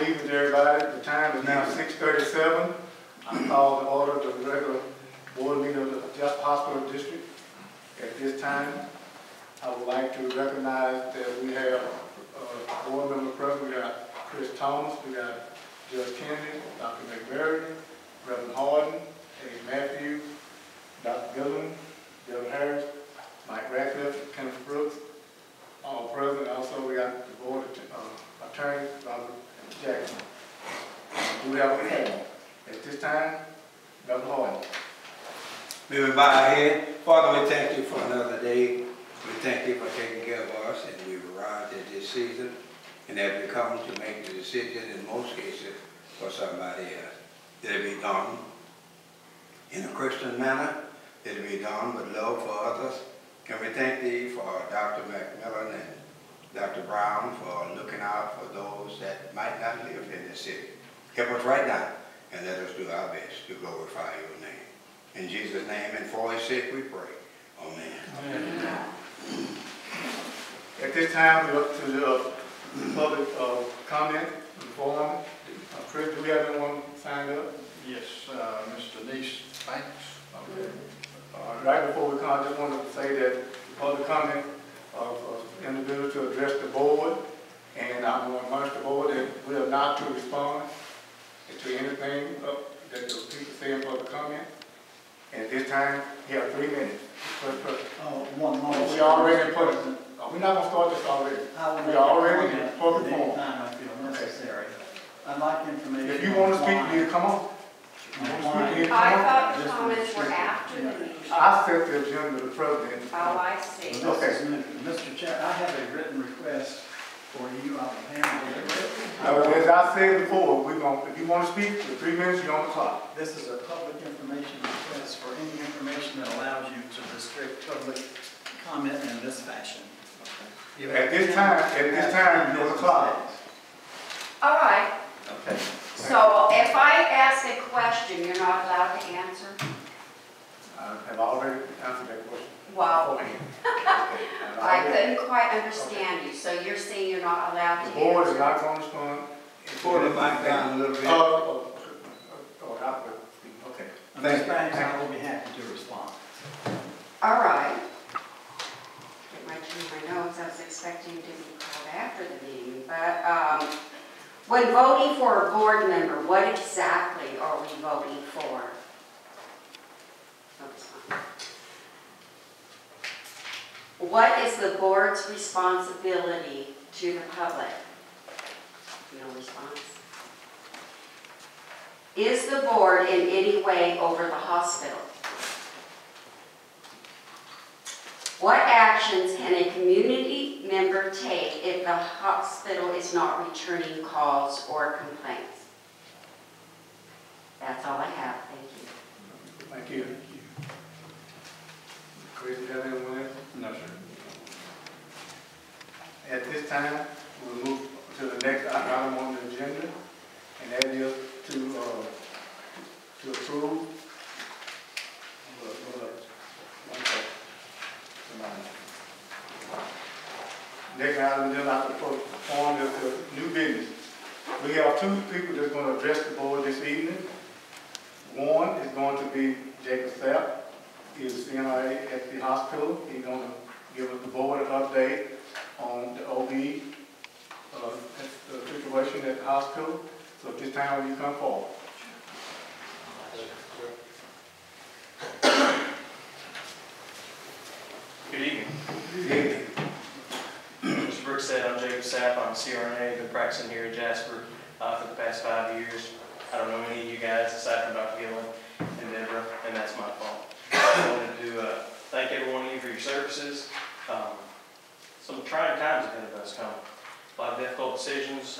Good evening, everybody. The time is now 6:37. I call the order of the regular board meeting of the Jasper Hospital District. At this time, I would like to recognize that we have board member present. We got Chris Thomas, we got Judge Kennedy, Dr. McMurray, Reverend Harden, Eddie Matthews, Dr. Gillen, Devin Harris, Mike Radcliffe, Kenneth Brooks, all present. Also, we got the board attorney, Robert Jackson. Do we have a panel? At this time, Reverend Harden. May we bow our head. Father, we thank you for another day. We thank you for taking care of us, and we've arrived at this season, and have we come to make the decision in most cases for somebody else. Let it be done in a Christian manner. Let it be done with love for others. Can we thank thee for Dr. McMillan and Dr. Brown for looking out for those that might not live in the city. Help us right now, and let us do our best to glorify your name. In Jesus' name and for his sake we pray. Amen. Amen. At this time, we're up to the public comment forum. Chris, do we have anyone signed up? Yes, Mr. Nice, thanks. Okay. Right before we come, I just wanted to say that the public comment of individuals to address the board, and I'm going to admonish the board that we are not to respond to anything that the people say in public comment. And at this time, you have 3 minutes. First person. One moment. We already put it. We're not going to start this already. We are already in public forum. Anytime I feel necessary. I'd like information. If you want to speak, you need to come on. I thought the comments were after the meeting. I set the agenda to the president. Oh, I see. Okay. Mr. Chair, I have a written request for you on the panel. As I said before, if you want to speak, for 3 minutes, you're on the clock. This is a public information request for any information that allows you to restrict public comment in this fashion. Okay. At this time, you're on the clock. All right. Okay. So if I ask a question, you're not allowed to answer? I have already answered that question. Well, beforehand. I couldn't quite understand you. So you're saying you're not allowed to The board answer? is not going to respond. Pull the mic down a little bit. Okay. Ms. Banks, I will be happy to respond. All right. Get my notes. I was expecting to be called after the meeting. But when voting for a board member, what exactly are we voting for? What is the board's responsibility to the public? No response. Is the board in any way over the hospital? What actions can a community member take if the hospital is not returning calls or complaints? That's all I have. Thank you. Thank you. Chris, do you have anyone else? No, sir. At this time, we'll move to the next item on the agenda, and that is to approve. Next item is not to perform the new business. We have 2 people that's going to address the board this evening. One is going to be Jacob Sapp. He's the CNA at the hospital. He's going to give us the board an update on the OB the situation at the hospital. So at this time, when you come forward. Good evening. Good evening. Mr. Brooks said I'm Jacob Sapp. I'm a CRNA. Been practicing here at Jasper for the past 5 years. I don't know any of you guys aside from Dr. Gillen and Deborah, and that's my fault. I wanted to thank every one of you for your services. Some trying times ahead of us come. A lot of difficult decisions.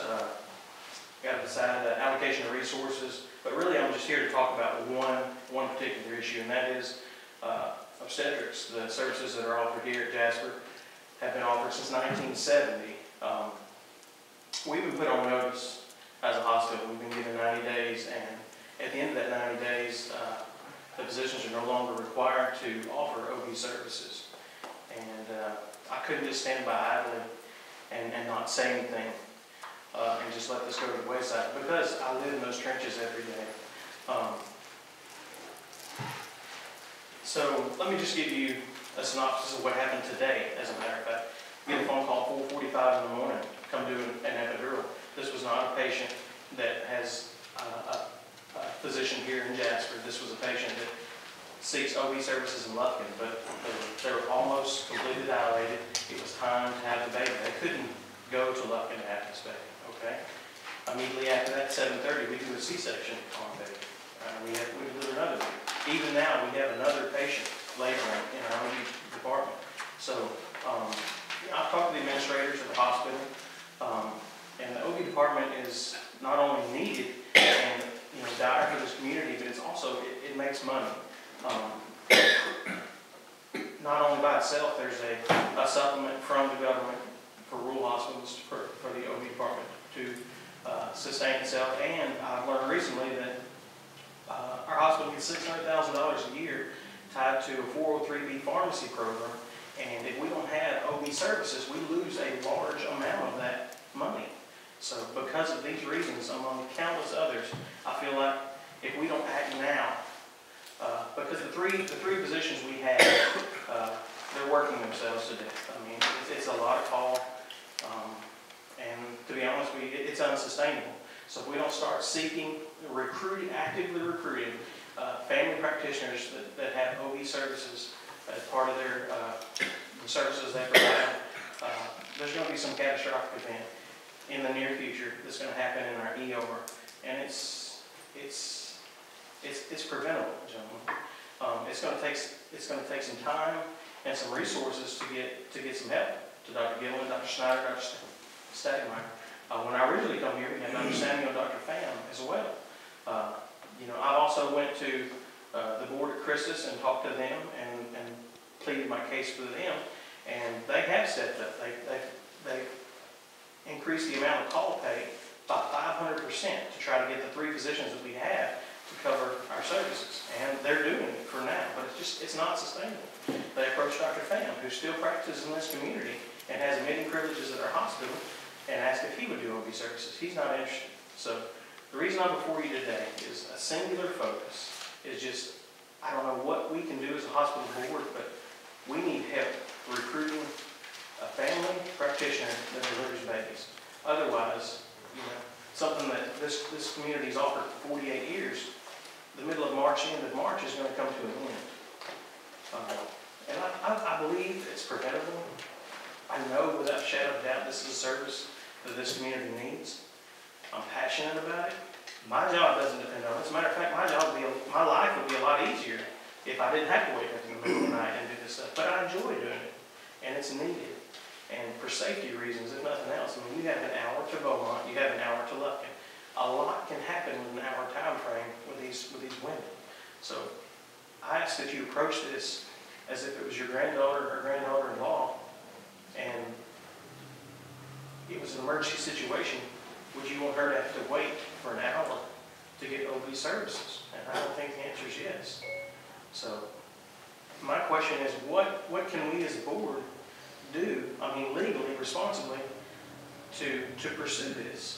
Got to decide the allocation of resources. But really, I'm just here to talk about one particular issue, and that is obstetrics. The services that are offered here at Jasper have been offered since 1970. We've been put on notice as a hospital. We've been given 90 days, and at the end of that 90 days, the physicians are no longer required to offer OB services. And I couldn't just stand by idly and not say anything. and just let this go to the wayside, because I live in those trenches every day. So let me just give you a synopsis of what happened today, as a matter of fact. We get a phone call 4:45 in the morning, come do an epidural. This was not a patient that has a physician here in Jasper. This was a patient that seeks OB services in Lufkin, but they were almost completely dilated. It was time to have the baby. They couldn't go to Lufkin to have this baby, okay? Immediately after that, 7:30, we do a C-section on baby. We deliver another baby. Even now, we have another patient laboring in our OB department. So I've talked to the administrators of the hospital, and the OB department is not only needed and dire for this community, but it's also, it makes money. Not only by itself, there's a supplement from the government for rural hospitals for the OB department to sustain itself. And I've learned recently that our hospital gets $600,000 a year tied to a 403B pharmacy program. And if we don't have OB services, we lose a large amount of that money. So because of these reasons, among countless others, I feel like if we don't act now, because the three positions we have, they're working themselves to death. I mean, it's a lot of call, and to be honest with you, it's unsustainable. So if we don't start seeking, actively recruiting family practitioners that have OB services as part of their the services they provide, there's going to be some catastrophic event in the near future that's going to happen in our ER, and it's preventable, gentlemen. It's going to take some time and some resources to get some help to Dr. Gillen, Dr. Schneider, Dr. Stagmeyer. When I originally come here, we had Dr. Samuel and Dr. Pham as well. I also went to the board at Christus and talked to them and pleaded my case for them, and they have stepped up. They increased the amount of call pay by 500% to try to get the 3 physicians that we have to cover our services, and they're doing it for now, but it's not sustainable. They approached Dr. Pham, who still practices in this community and has admitting privileges at our hospital, and asked if he would do OB services. He's not interested. So the reason I'm before you today is a singular focus. Is just, I don't know what we can do as a hospital board, but we need help recruiting a family practitioner that delivers babies. Otherwise, something that this community has offered for 48 years, the middle of March, end of March is going to come to an end. And I believe it's preventable. I know without a shadow of doubt this is a service that this community needs. I'm passionate about it. My job doesn't depend on it. As a matter of fact, my life would be a lot easier if I didn't have to wake up in the middle of the night and do this stuff. But I enjoy doing it, and it's needed. And for safety reasons, if nothing else, I mean, you have an hour to Beaumont, you have an hour to Lufkin. A lot can happen in an hour time frame with these women. So I ask that you approach this as if it was your granddaughter or granddaughter-in-law, and it was an emergency situation. Would you want her to have to wait for an hour to get OB services? And I don't think the answer is yes. So my question is, what can we as a board do, I mean legally, responsibly, to pursue this?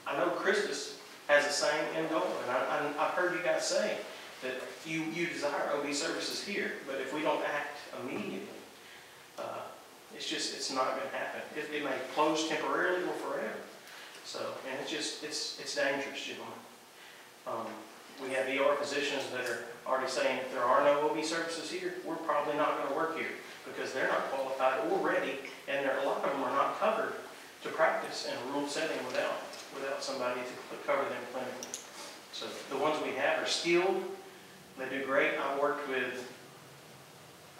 I know Christus has the same end goal, and I've heard you guys say that you desire OB services here, but if we don't act immediately, it's not going to happen. It may close temporarily or forever. So, and it's dangerous, gentlemen. We have ER physicians that are already saying if there are no OB services here, we're probably not going to work here because they're not qualified or ready, and a lot of them are not covered to practice in a rural setting without somebody to cover them clinically. So the ones we have are skilled. They do great. I worked with,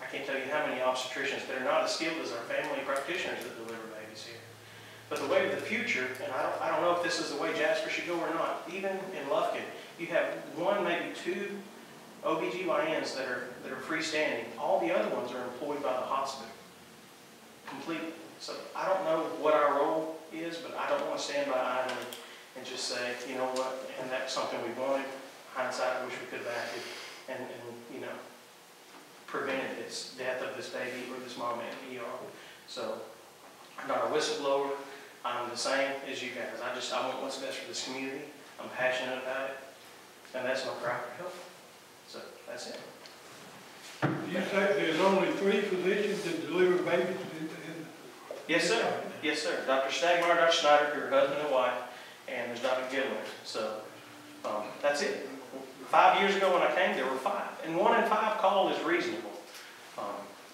I can't tell you how many obstetricians that are not as skilled as our family practitioners that deliver babies here. But the way of the future, and I don't know if this is the way Jasper should go or not, even in Lufkin, you have 1, maybe 2 OBGYNs that are freestanding. All the other ones are employed by the hospital completely. So I don't know what our role is, but I don't want to stand by idly and just say, you know what, and that's something we wanted. Hindsight, I wish we could have acted and prevented this death of this baby or this mom in the ER. So I'm not a whistleblower. I'm the same as you guys. I want what's best for this community. I'm passionate about it, and that's my cry for help. So that's it. You say there's only 3 physicians that deliver babies in Yes, sir. Yes, sir. Dr. Stagmeyer, Dr. Schneider, your husband and wife, and there's Dr. Gilmore. So that's it. 5 years ago when I came, there were 5. And 1 in 5 call is reasonable.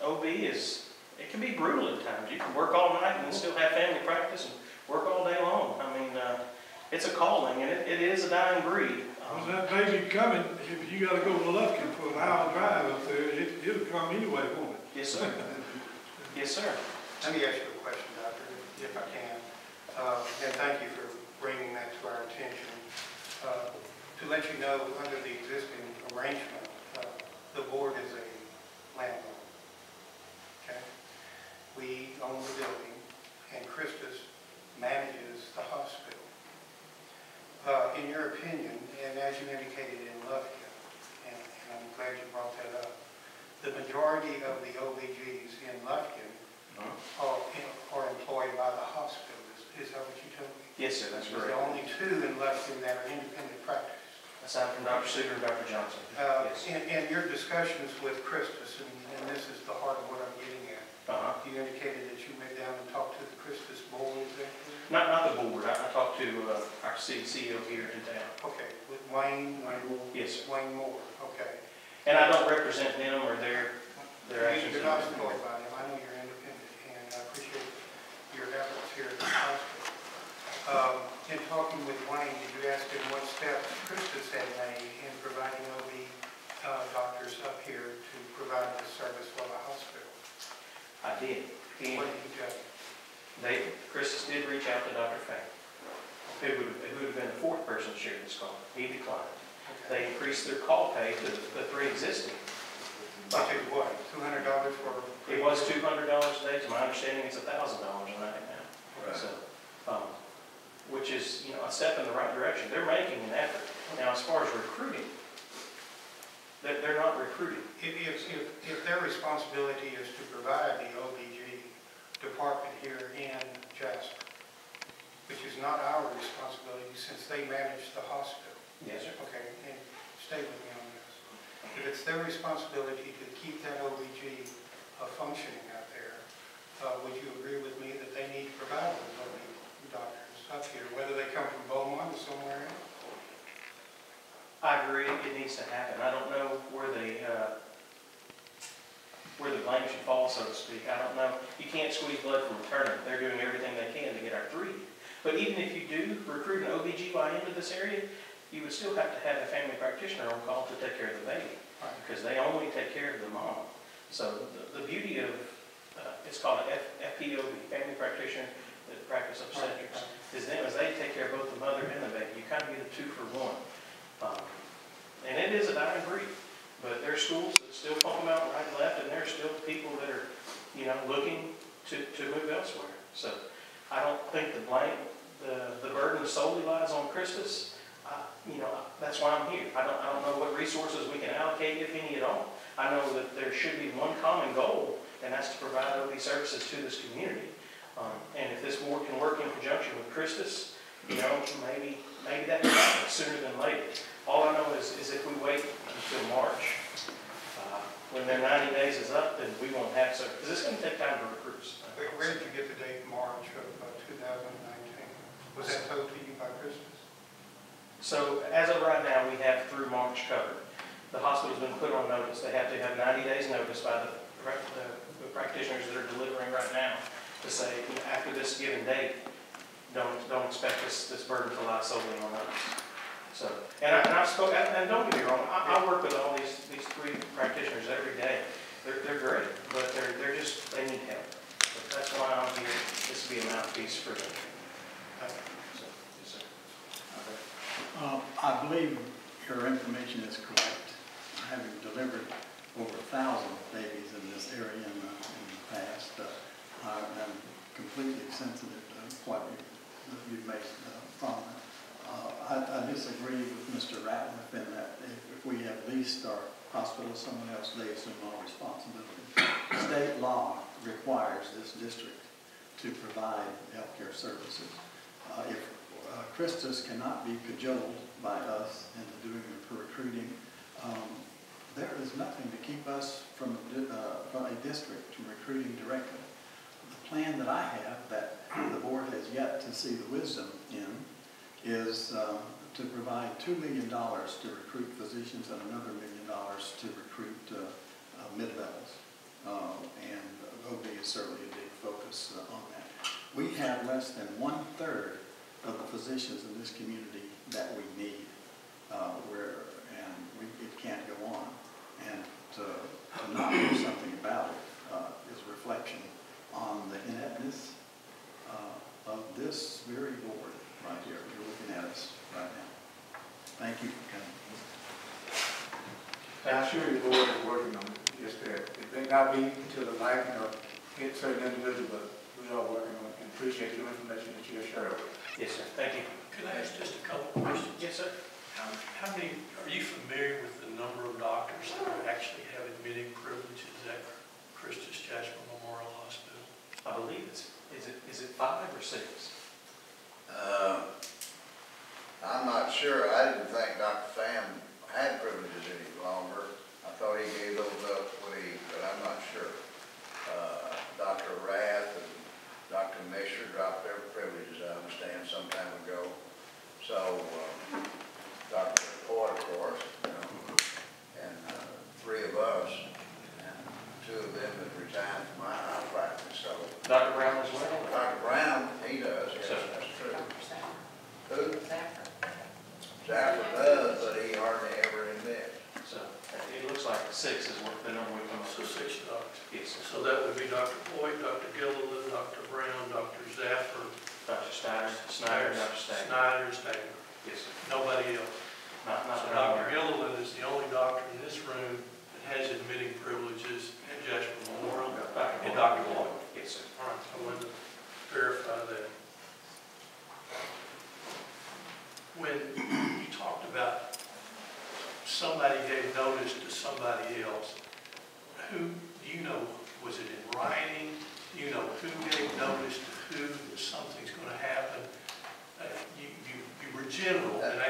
OB it can be brutal at times. You can work all night and then still have family practice and work all day long. I mean, it's a calling, and it is a dying breed. When that baby coming, if you gotta go to Lufkin for an hour drive up there, it'll come anyway, won't it? Yes, sir. Yes, sir. Let me ask you a question, doctor, if I can. And thank you for bringing that to our attention. To let you know, under the existing arrangement, the board is a landlord. Okay? We own the building, and Christus manages the hospital. In your opinion, and as you indicated in Lufkin, and I'm glad you brought that up, the majority of the OBGs in Lufkin are employed by the hospital. Is that what you told me? Yes, sir. That's There's correct. only 2 in Lufkin that are independent practice. Aside from Dr. Suter and Dr. Johnson. Yes. In your discussions with Christus, and this is the heart of what I'm getting at, you indicated that you went down and talked to the Christus board, is that correct? Not the board. I talked to our CEO here in town. Okay, with Wayne Moore? Yes, sir. Wayne Moore, okay. And I don't represent them or their actions. You're not employed by them, I know you're independent, and I appreciate your efforts here at the hospital. In talking with Wayne, did you ask him what steps Christus had made in providing OB doctors up here to provide this service for the hospital? I did. What did he tell you? Christus did reach out to Dr. Fay, who would have been the 4th person to share this call. He declined. Okay. They increased their call pay to the 3 existing. But it what, $200 for? It was $200 a day. To my understanding, it's $1,000 a night now. Right. So, which is, a step in the right direction. They're making an effort. Now, as far as recruiting, they're not recruiting. If their responsibility is to provide the OBG department here in Jasper, which is not our responsibility since they manage the hospital. Yes, sir. Okay, and stay with me on this. If it's their responsibility to keep that OBG functioning out there, would you agree with me that they need to provide those OB doctors up here, whether they come from Beaumont or somewhere else? I agree. It needs to happen. I don't know where the blame should fall, so to speak. I don't know. You can't squeeze blood from a turnip. They're doing everything they can to get our 3. But even if you do recruit an OBGYN into this area, you would still have to have a family practitioner on call to take care of the baby, because they only take care of the mom. So the beauty of, it's called an FPOB, family practitioner that practice obstetrics, is them as they take care of both the mother and the baby. You kind of get a 2 for 1. And it is a dying breed, but there are schools that still pump them out right and left, and there are still people that are, looking to move elsewhere. So I don't think the burden solely lies on Christus. That's why I'm here. I don't know what resources we can allocate, if any at all. I know that there should be one common goal, and that's to provide OB services to this community. And if this board can work in conjunction with Christus, maybe that can happen sooner than later. All I know is if we wait until March, when their 90 days is up, then we won't have service. Because it's going to take time to recruit. Where did you get the date March of 2019? Was that told to you by Christus? So as of right now, we have through March covered. The hospital's been put on notice. They have to have 90 days notice by the practitioners that are delivering right now to say, after this given date, don't expect this burden to lie solely on us. So, and don't get me wrong, I work with all these 3 practitioners every day. They're great, but they need help. But that's why I'm here. This will be a mouthpiece for them. So, yes, sir. I believe your information is correct. Having delivered over 1,000 babies in this area in the past, I'm completely sensitive to what you've made from it. I disagree with Mr. Ratliff in that if we have leased our hospital to someone else, they assume all responsibility. State law requires this district to provide healthcare services. If Christus cannot be cajoled by us into doing the recruiting, there is nothing to keep us from a district from recruiting directly. The plan that I have, that the board has yet to see the wisdom in, is to provide $2 million to recruit physicians and another $1 million to recruit mid-levels. And OB is certainly a big focus on that. We have less than 1/3 of the physicians in this community that we need, it can't go on. And to not do something about it is a reflection on the ineptness of this very board right here. You're looking at us right now. Thank you for coming. I'm sure the board is working on it. Just that it may not be to the liking of certain individuals, but we are working on it and appreciate the information that you have shared with us. Yes, sir. Thank you. Could I ask just a couple of questions? Yes, sir. How many, are you familiar with the number of doctors that actually have admitting privileges at Christus Jasper Memorial Hospital? I believe is it 5 or 6? I'm not sure. I didn't think Dr. Pham had privileges any longer. I thought he gave those up but I'm not sure. Dr. Rath and Dr. Misher dropped their privileges, I understand, some time ago. So, Dr. Ford, of course, and 3 of us, and 2 of them have retired from our practice. So, Dr. Brown as well? Dr. Brown, he does, yes, that's true. Who? Jasper does, but he hardly ever admits. So it looks like 6 is what the number we come up So with. 6 doctors. Yes, sir. So that would be Dr. Boyd, Dr. Gilliland, Dr. Brown, Dr. Jasper, Dr. Snyder, Dr. Stagger. Snyder. Yes, sir. Nobody else. Not So that I'm Dr. aware of. Gilliland is the only doctor in this room that has admitting privileges at Jasper Memorial, and Dr. Boyd. Yes, sir. All right, I wanted to verify that. When you talked about somebody gave notice to somebody else, who, do you know, was it in writing? Do you know who gave notice to who that something's going to happen? You were general, and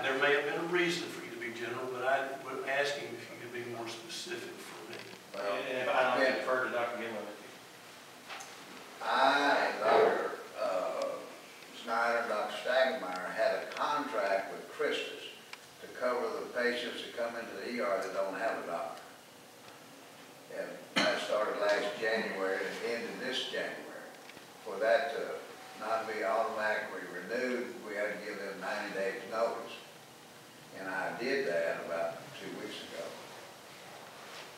there may have been a reason for you to be general, but I was asking if you could be more specific for me. Well, And if I don't defer to Dr. Gilliland. I and Dr. Snyder and Dr. Stagmeyer had a contract with Christus to cover the patients that come into the ER that don't have a doctor. And that started last January and ended this January. For that to not be automatically renewed, we had to give them 90 days notice. And I did that about 2 weeks ago.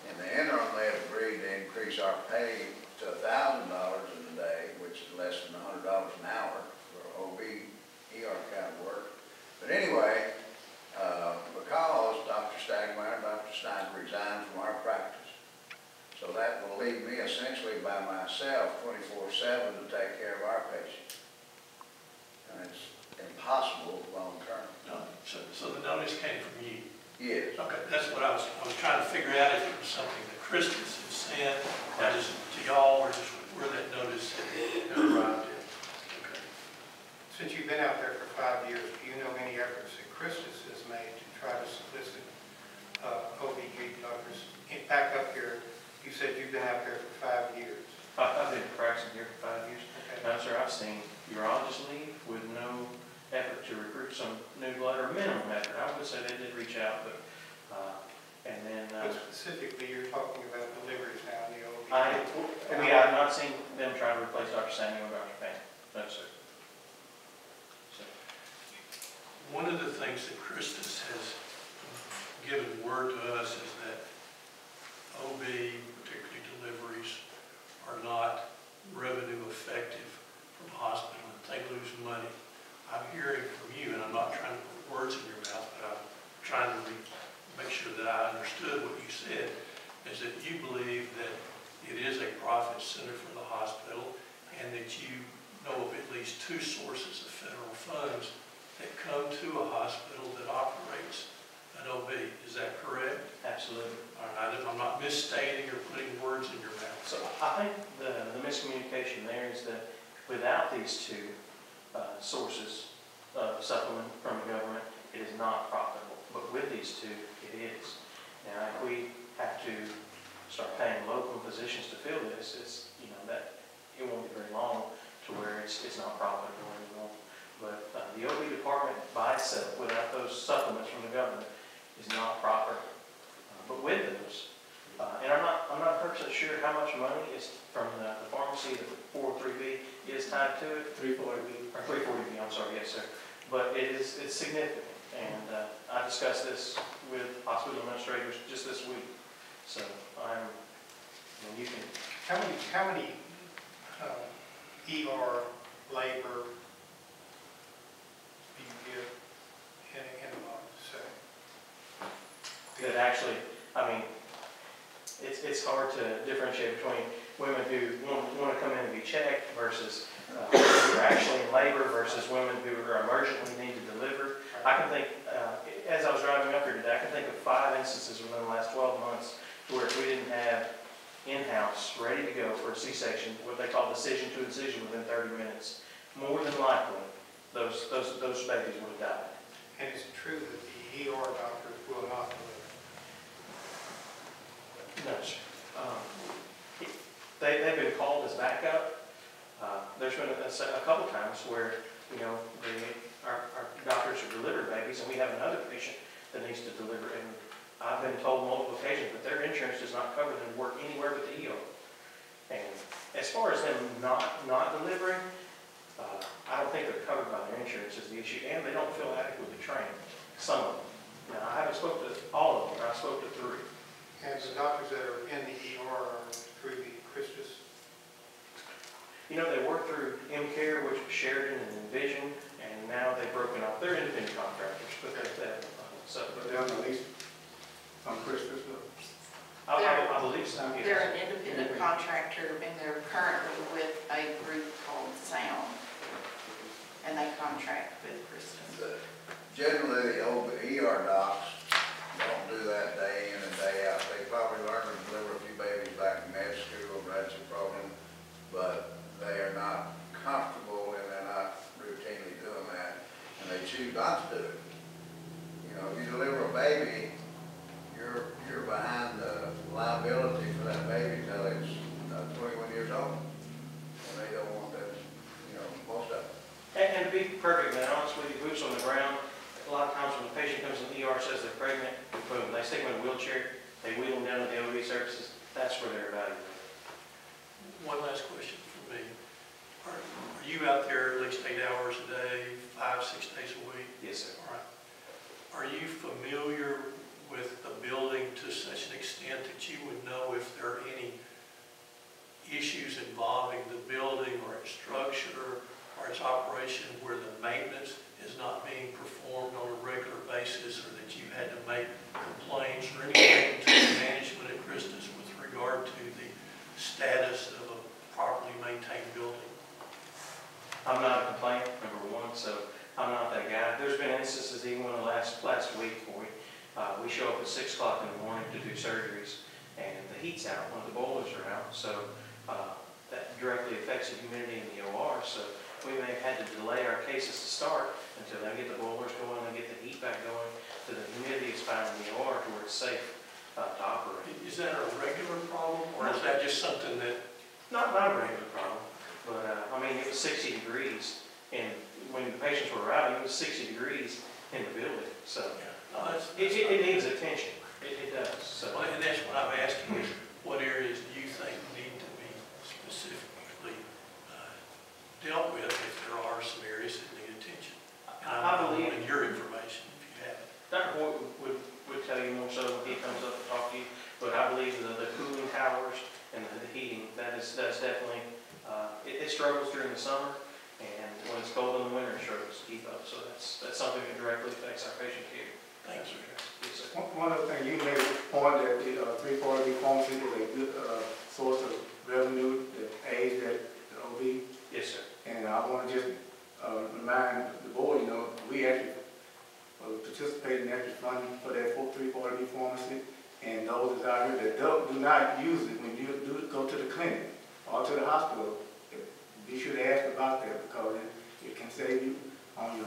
In the interim, they have agreed to increase our pay to $1,000 a day, which is less than $100 an hour for OB, ER kind of work. But anyway, because Dr. Stagmeyer and Dr. Snyder resigned from our practice, so that will leave me essentially by myself 24/7 to take care of our patients. And it's impossible long term. No, so the notice came from you? Yes. Okay, that's what I was trying to figure out, if it was something that Christus had sent, or just to y'all, or just where that notice had arrived at. Okay. Since you've been out there for 5 years, do you know any efforts that Christus has made to try to solicit OB-GYN doctors? Back up here, you said you've been out there for 5 years. I've been practicing here for 5 years. Okay. No, sir, I've seen urologists leave with no effort to recruit some new blood, or minimum effort. I would say they did reach out, but, and then... But specifically, you're talking about deliveries now in the OB. I've not seen them try to replace Dr. Samuel or Dr. Pham. No, sir. So, One of the things that Christus has given word to us is that OB, particularly deliveries, are not revenue effective from the hospital, and they lose money. I'm hearing from you, and I'm not trying to put words in your mouth, but I'm trying to make sure that I understood what you said, is that you believe that it is a profit center for the hospital, and that you know of at least 2 sources of federal funds that come to a hospital that operates an OB. Is that correct? absolutely. All right, I'm not misstating or putting words in your mouth. So I think the miscommunication there is that without these two sources of supplement from the government, it is not profitable. But with these two, it is. Now, if we have to start paying local physicians to fill this, it's, you know, that it won't be very long to where it's not profitable anymore. But the OB department by itself, without those supplements from the government, is not profitable. But with those, and I'm not 100% sure how much money is from the pharmacy, the 403B is tied to it. 340B. Or 340B, I'm sorry, yes, sir. But it's significant. And I discussed this with hospital administrators just this week. So you can. How many ER labor do you give in a month, say? That actually, I mean, it's hard to differentiate between women who want to come in and be checked versus women who are actually in labor versus women who are emergently need to deliver. I can think, as I was driving up here today, I can think of 5 instances within the last 12 months where if we didn't have in-house ready to go for a C-section, what they call decision to incision within 30 minutes, more than likely those babies would have died. And it's true that the ER doctors will not deliver. No, sir. They've been called as backup. There's been a couple times where, you know, our doctors have delivered babies and we have another patient that needs to deliver. And I've been told multiple occasions that their insurance does not cover them to work anywhere but the ER. And as far as them not delivering, I don't think they're covered by their insurance is the issue. And they don't feel adequately trained, some of them. Now, I haven't spoken to all of them, I spoke to 3. And the doctors that are in the ER are through the Christus? You know, they work through M-Care, which was Sheridan and Envision, and now they've broken off. They're independent contractors, but But they're on the lease from Christus. I believe so. Yes. They're an independent contractor and they're currently with a group called Sound. And they contract with Kristen. Generally, the old ER docs don't do that day in and day out. They probably learn to deliver a few babies back in med school, and that's a problem, but they are not comfortable and they're not routinely doing that, and they choose not to do it. You know, if you deliver a baby, you're behind the liability for that baby till it's 21 years old, and they don't want that, you know, most of them. And to be perfectly honest with you, boots on the ground, a lot of times when the patient comes in the ER, says they're pregnant, boom, they stick them in a wheelchair, they wheel them down to the OB services, that's where they're evaluated. One last question for me. Are you out there at least 8 hours a day, 5-6 days a week? Yes, sir. All right. Are you familiar with the building to such an extent that you would know if there are any issues involving the building or its structure or its operation where the maintenance is not being performed on a regular basis, or that you had to make complaints or anything to the management at Christus with regard to the status of a properly maintained building? I'm not a complainant, number one, so I'm not that guy. There's been instances, even when the last week for me, we show up at 6 o'clock in the morning to do surgeries, and the heat's out when the boilers are out, so that directly affects the humidity in the OR. So we may have had to delay our cases to start until they get the boilers going and get the heat back going, so the humidity is fine in the OR to where it's safe to operate. Is that a regular problem, or is that just something that... Not a regular problem, but I mean, it was 60 degrees, and when the patients were arriving, it was 60 degrees in the building, so it needs attention. It does. So. Well, and that's what I'm asking is, what areas do you think need to be specifically dealt with if there are some areas that need attention? I believe in your information, if you have it. Dr. Boyd would tell you more so when he comes up to talk to you, but I believe the cooling towers and the heating, that's definitely, it struggles during the summer, and when it's cold in the winter, it struggles to keep up. So that's something that directly affects our patient care. Thank you. Yes, sir. One other thing, you made a point that the 340B pharmacy is a good source of revenue that aids at the OB. Yes, sir. And I want to just remind the board, you know, we actually participate in extra funding for that 340B pharmacy, and those that's out here that do not use it when you do go to the clinic. or to the hospital, be sure to ask about that because it can save you on your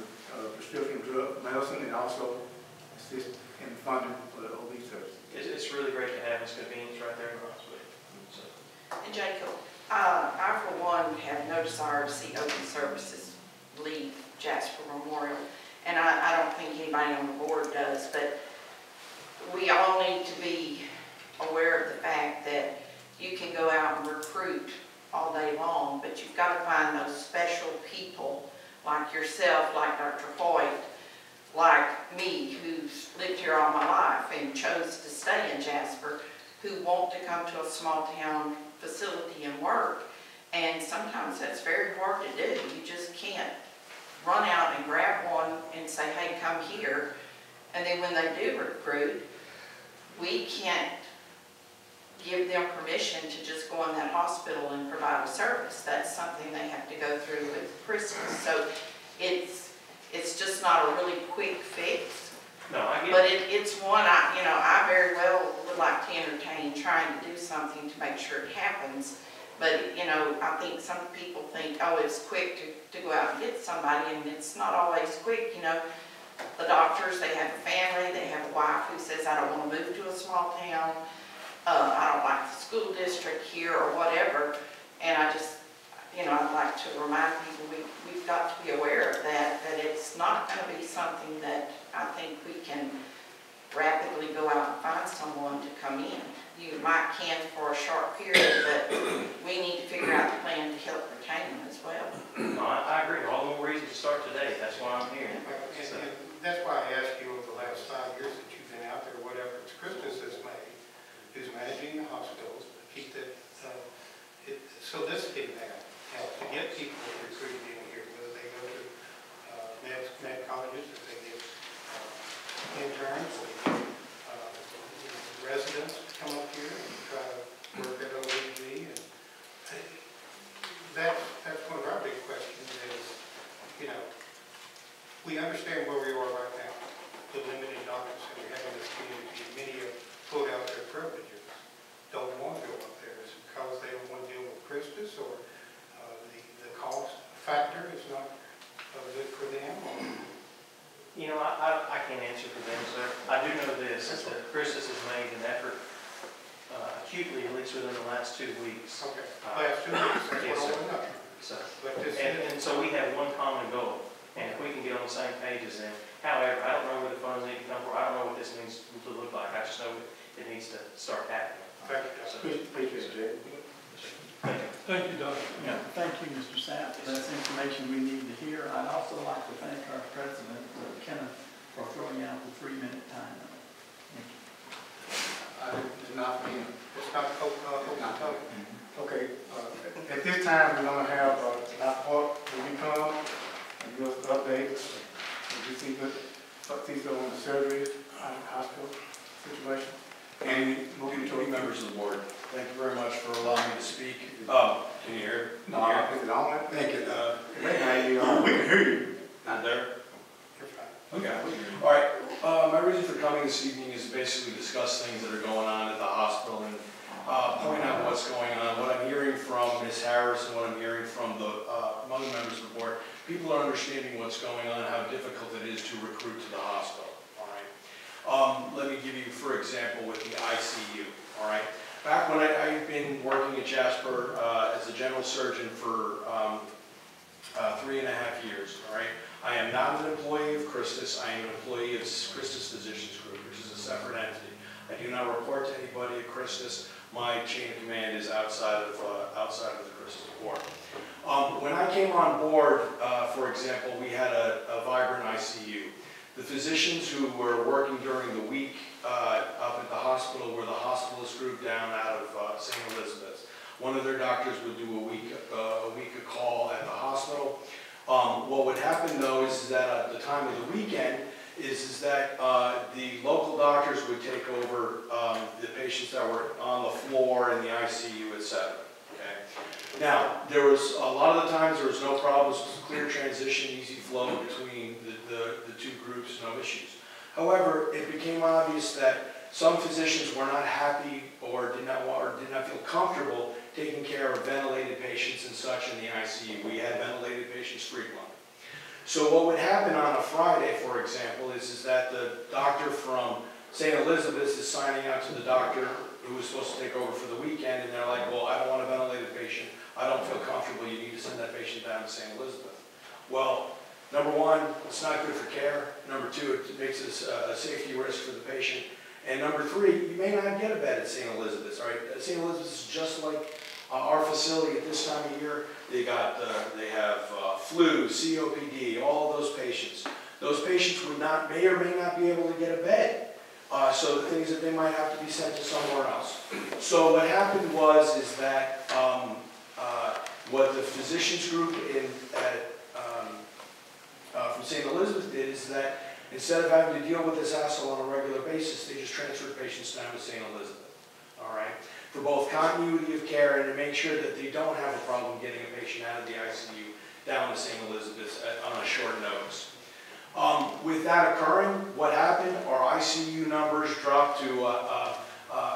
prescription drug medicine and also assist in funding for the OB services. It's really great to have this convenience right there in the hospital. So, And Jacob, I for one have no desire to see open services leave Jasper Memorial, and I don't think anybody on the board does, but we all need to be aware of the fact that you can go out and recruit all day long, but you've got to find those special people like yourself, like Dr. Hoyt, like me, who's lived here all my life and chose to stay in Jasper, who want to come to a small town facility and work. And sometimes that's very hard to do. You just can't run out and grab one and say, hey, come here. And then when they do recruit, we can't give them permission to just go in that hospital and provide a service. That's something they have to go through with Christmas. So it's just not a really quick fix. no, I get But it. it's one I very well would like to entertain trying to do something to make sure it happens. But, I think some people think, oh, it's quick to go out and get somebody, and it's not always quick. The doctors, they have a family, they have a wife who says, I don't want to move to a small town. I don't like the school district here or whatever. And I just, I'd like to remind people we've got to be aware of that it's not going to be something that I think we can rapidly go out and find someone to come in. You might can for a short period, but we need to figure out a plan to help retain them as well. No, I agree. All the more reason to start today. That's why I'm here. And that's why I asked you over the last 5 years that you've been out there, whatever it's Christus has made, who's managing the hospitals, to keep that soliciting that, to get people recruited in here, whether they go to med colleges, if they get interns, or they get residents to come up here and try to work at OBG. And that's one of our big questions is, we understand where we are right now, the limited doctors that we have in this community. Many have pulled out their privileges, don't want to go up there. Is it because they don't want to deal with Christus, or the cost factor is not good for them? I can't answer for them, sir. I do know this, is that Christus has made an effort acutely, at least within the last 2 weeks. Okay, last 2 weeks, that's Yes, what sir. I know. So, But this and so we have one common goal, and if we can get on the same page as them. However, I don't know where the funds need to come from. I don't know what this needs to look like. I just know it needs to start happening. Thank you. So, Appreciate it, Jay. thank you. Thank you, Doctor. Yeah, thank you, Mr. Sapp. That's information we need to hear. I'd also like to thank our president, Kenneth, for throwing out the 3-minute time limit. Thank you. It's not for him. It's not open talk. Okay, at this time, we're gonna have Dr. Hart, when you come, and give us an update. And you see some on the surgery, hospital situation. And moving to Members of the board, thank you very much for allowing me to speak. Can you hear? No, is it on? Thank you. We can hear you. Not there? You're fine. Okay. All right. My reason for coming this evening is basically discuss things that are going on at the hospital and point out what's going on. What I'm hearing from Ms. Harris and what I'm hearing from among the members of the board, people are understanding what's going on, how difficult it is to recruit to the hospital. All right. Let me give you, for example, with the ICU. All right. Back when I've been working at Jasper as a general surgeon for 3.5 years. All right. I am not an employee of Christus. I am an employee of Christus Physicians Group, which is a separate entity. I do not report to anybody at Christus. My chain of command is outside of the Christus board. When I came on board, for example, we had a vibrant ICU. The physicians who were working during the week up at the hospital were the hospitalist group down out of St. Elizabeth's. One of their doctors would do a week a call at the hospital. What would happen though is that at the time of the weekend is that the local doctors would take over the patients that were on the floor in the ICU, etc. Okay. Now, there was a lot of the times there was no problems, it was a clear transition, easy flow between the two groups, no issues. However, it became obvious that some physicians were not happy or did not feel comfortable taking care of ventilated patients and such in the ICU. We had ventilated patients frequently. So what would happen on a Friday, for example, is that the doctor from St. Elizabeth's is signing out to the doctor who was supposed to take over for the weekend, and they're like, well, I don't want a ventilated patient. I don't feel comfortable. You need to send that patient down to St. Elizabeth. Well, number one, it's not good for care. Number two, it makes it a safety risk for the patient. And number three, you may not get a bed at St. Elizabeth's, all right? St. Elizabeth's is just like our facility at this time of year. They have flu, COPD, all of those patients. Those patients may or may not be able to get a bed. So the things that they might have to be sent to somewhere else. So what happened is that what the physicians group from St. Elizabeth did is that instead of having to deal with this hassle on a regular basis, they just transferred patients down to St. Elizabeth. All right, for both continuity of care and to make sure that they don't have a problem getting a patient out of the ICU down to St. Elizabeth's on a short notice. With that occurring, what happened? Our ICU numbers dropped to a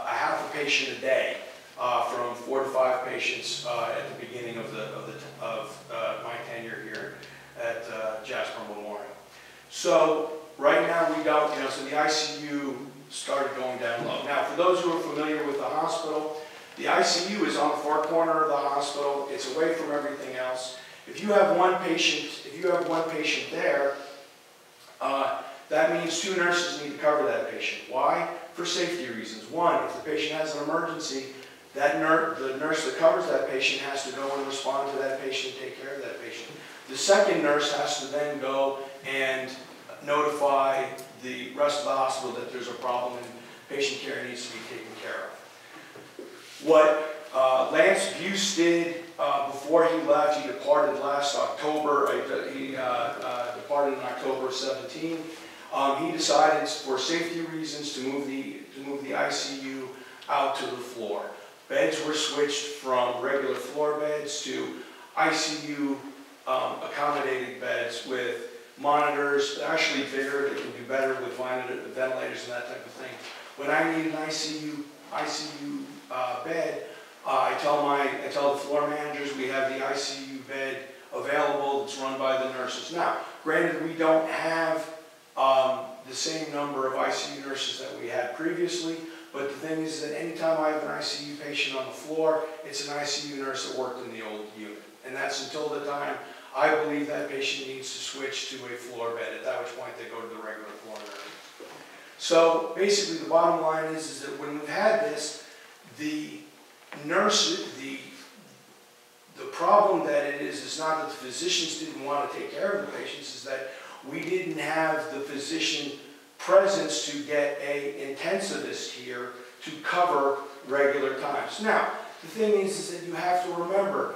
half a patient a day, from 4 to 5 patients at the beginning of my tenure here at Jasper Memorial. So right now we don't, so the ICU started going down low. Now, for those who are familiar with the hospital, the ICU is on the far corner of the hospital. It's away from everything else. If you have one patient there, that means 2 nurses need to cover that patient. Why? For safety reasons. One, if the patient has an emergency, the nurse that covers that patient has to go and respond to that patient and take care of that patient. The second nurse has to then go and notify the rest of the hospital that there's a problem and patient care needs to be taken care of. What Lance Buse did before he left, he departed last October, he departed in October of 17. He decided for safety reasons to move the ICU out to the floor. Beds were switched from regular floor beds to ICU accommodated beds with monitors, actually bigger, they can do better with ventilators and that type of thing. When I need an ICU bed, I tell the floor managers we have the ICU bed available that's run by the nurses. Now, granted, we don't have the same number of ICU nurses that we had previously, but the thing is that anytime I have an ICU patient on the floor, it's an ICU nurse that worked in the old unit. And that's until the time I believe that patient needs to switch to a floor bed, at that which point they go to the regular floor nurse. So basically the bottom line is that when we've had this, the problem that it is not that the physicians didn't want to take care of the patients, is that we didn't have the physician presence to get an intensivist here to cover regular times. Now, the thing is that you have to remember,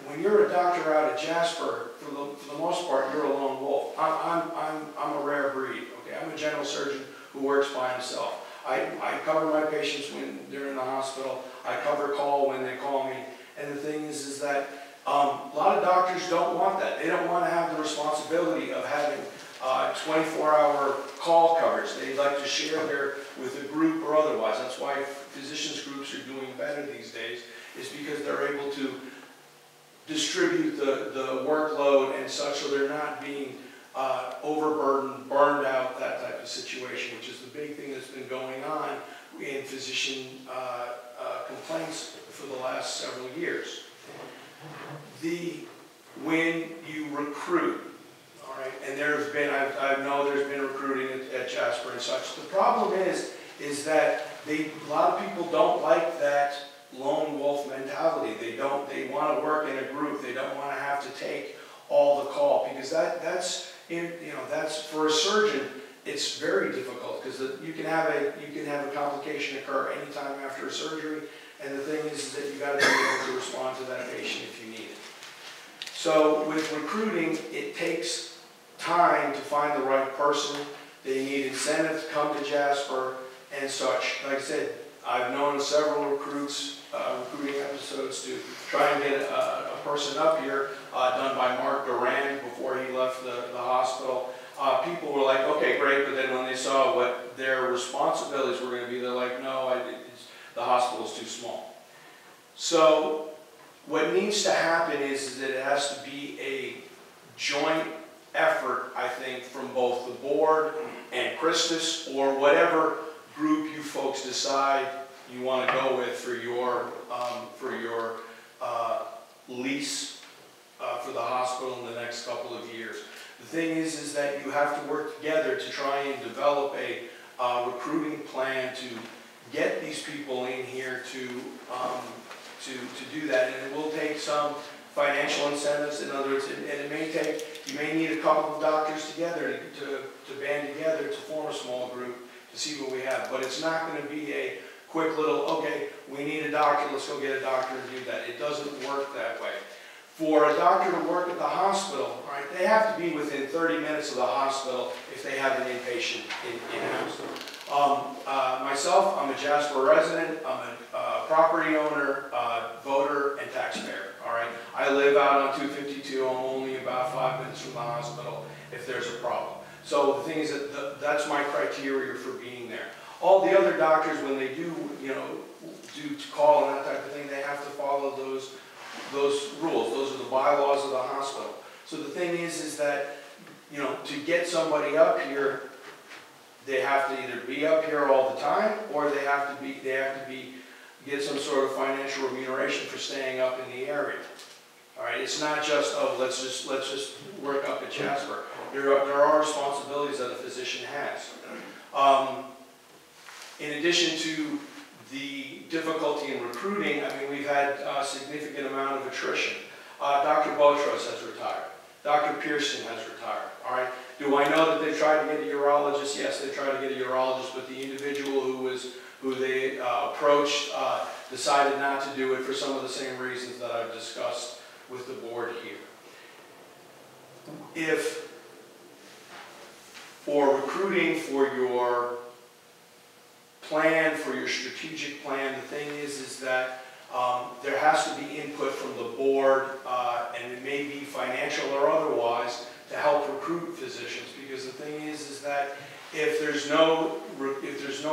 when you're a doctor out at Jasper, for the most part, you're a lone wolf. I'm a rare breed. Okay, I'm a general surgeon who works by himself. I cover my patients when they're in the hospital. I cover call when they call me. And the thing is that a lot of doctors don't want that. They don't want to have the responsibility of having 24-hour call coverage. They like to share with a group or otherwise. That's why physicians groups are doing better these days, is because they're able to distribute the workload and such, so they're not being overburdened, burned out, that type of situation, which is the big thing that's been going on in physician complaints for the last several years. When you recruit, all right, and I know there's been recruiting at Jasper and such. The problem is that a lot of people don't like that lone wolf mentality. They want to work in a group. They don't want to have to take all the call, because that's for a surgeon, it's very difficult, because you can have a complication occur anytime after a surgery, and the thing is that you got to be able to respond to that patient if you need it. So with recruiting, it takes time to find the right person. They need incentive to come to Jasper and such. Like I said, I've known several recruiting episodes to try and get a person up here, done by Mark Durand before he left the hospital. People were like, okay, great, but then when they saw what their responsibilities were going to be, they're like, no, the hospital's too small. So what needs to happen is that it has to be a joint effort, I think, from both the board and Christus, or whatever group you folks decide you want to go with for your lease for the hospital in the next couple of years. The thing is that you have to work together to try and develop a recruiting plan to get these people in here to do that. And it will take some financial incentives. In other words, and it may take, you may need a couple of doctors together to band together to form a small group to see what we have. But it's not going to be a quick little, okay, we need a doctor, let's go get a doctor and do that. It doesn't work that way. For a doctor to work at the hospital, right, they have to be within 30 minutes of the hospital if they have an inpatient in-house. Myself, I'm a Jasper resident, I'm a property owner, voter, and taxpayer, all right? I live out on 252, I'm only about 5 minutes from the hospital if there's a problem. So the thing is that that's my criteria for being there. All the other doctors, when they do, do call and that type of thing, they have to follow those rules. Those are the bylaws of the hospital. So the thing is that, to get somebody up here, they have to either be up here all the time, or they have to get some sort of financial remuneration for staying up in the area. All right, it's not just, oh, let's just work up at Jasper. There are responsibilities that a physician has. In addition to the difficulty in recruiting, I mean, we've had a significant amount of attrition. Dr. Botros has retired. Dr. Pearson has retired, all right? Do I know that they tried to get a urologist? Yes, they tried to get a urologist, but the individual who they approached decided not to do it for some of the same reasons that I've discussed with the board here. If for recruiting for your plan, for your strategic plan, the thing is that there has to be input from the board, and it may be financial or otherwise, to help recruit physicians. Because the thing is that if there's no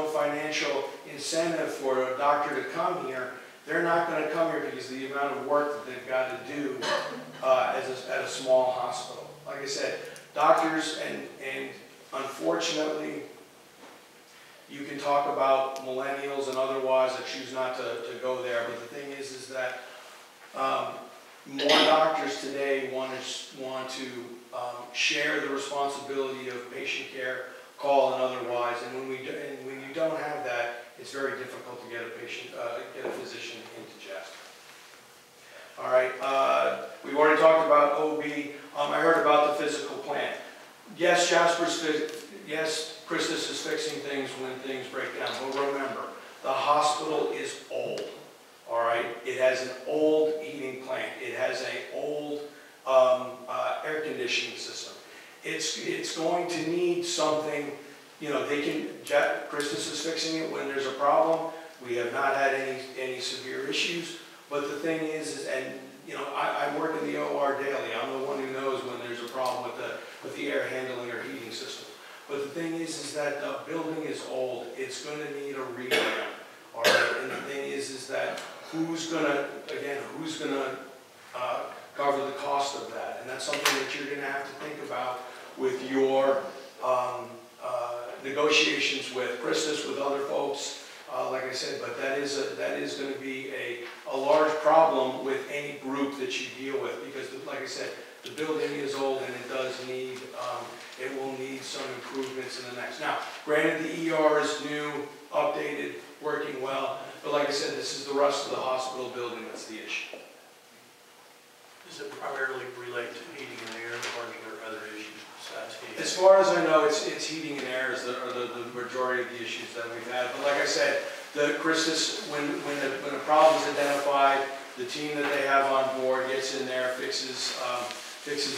financial incentive for a doctor to come here, they're not going to come here because of the amount of work that they've got to do at a small hospital. Like I said, doctors, and unfortunately, you can talk about millennials and otherwise that choose not to go there, but the thing is that more doctors today want to share the responsibility of patient care, call and otherwise, and when you don't have that, it's very difficult to get a physician into Jasper. All right, we've already talked about OB. I heard about the physical plant. Yes, yes, Christus is fixing things when things break down, but remember, the hospital is old, all right? It has an old heating plant. It has an old air conditioning system. It's going to need something, Christus is fixing it when there's a problem. We have not had any severe issues, but the thing is I work in the OR daily. I'm the one who knows when there's a problem with the air handling or heating system. But the thing is that the building is old. It's going to need a revamp. All right. And the thing is that who's going to cover the cost of that? And that's something that you're going to have to think about with your negotiations with Christus, with other folks. Like I said, but that is going to be a large problem with any group that you deal with, because, like I said, the building is old and it does need, it will need some improvements in the next. Now, granted, the ER is new, updated, working well, but like I said, this is the rest of the hospital building that's the issue. Does it primarily relate to heating and air, or are there other issues besides heating? As far as I know, it's heating and air is the majority of the issues that we've had. But like I said, Christus, when a problem is identified, the team that they have on board gets in there, fixes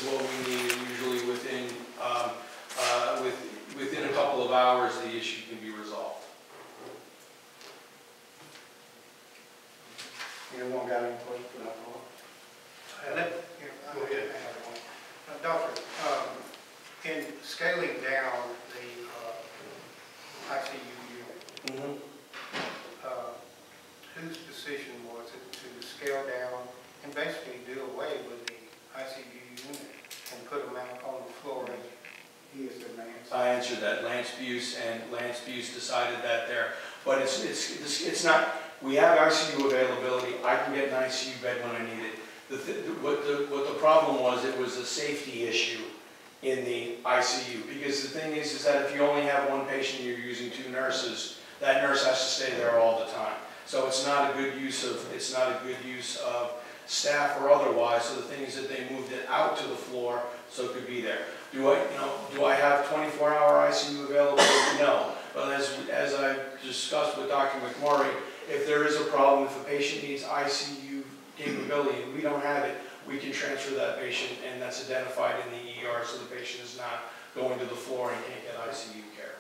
what we need, and usually within a couple of hours, the issue can be resolved. Anyone got any questions for that point? Go ahead. Doctor, in scaling down the ICU unit, whose decision was it to I answered that. Lance Buse decided that there. But it's not, we have ICU availability. I can get an ICU bed when I need it. What the problem was, it was a safety issue in the ICU. Because the thing is that if you only have one patient, you're using 2 nurses, that nurse has to stay there all the time. So it's not a good use of staff or otherwise. So the thing is that they moved it out to the floor so it could be there. Do I have 24-hour ICU availability? No. But as I discussed with Dr. McMurray, if there is a problem, if a patient needs ICU capability and we don't have it, we can transfer that patient, and that's identified in the ER, so the patient is not going to the floor and can't get ICU care.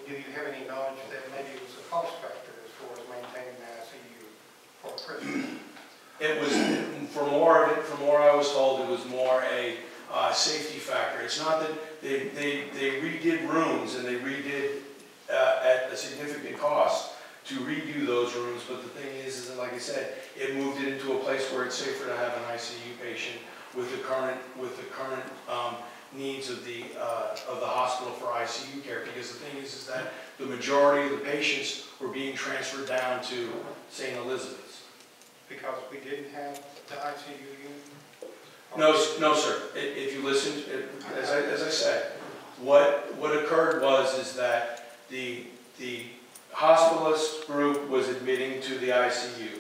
Do you have any knowledge that maybe it was a cost factor as far as maintaining the ICU for Christmas? It was, from what I was told, it was more a safety factor. It's not that they redid rooms, and they redid at a significant cost to redo those rooms, but the thing is that, like I said, it moved it into a place where it's safer to have an ICU patient with the current needs of the hospital for ICU care. Because the thing is that the majority of the patients were being transferred down to St. Elizabeth's. Because we didn't have the ICU unit? No, sir. If you listen, as I said, what occurred is that the hospitalist group was admitting to the ICU.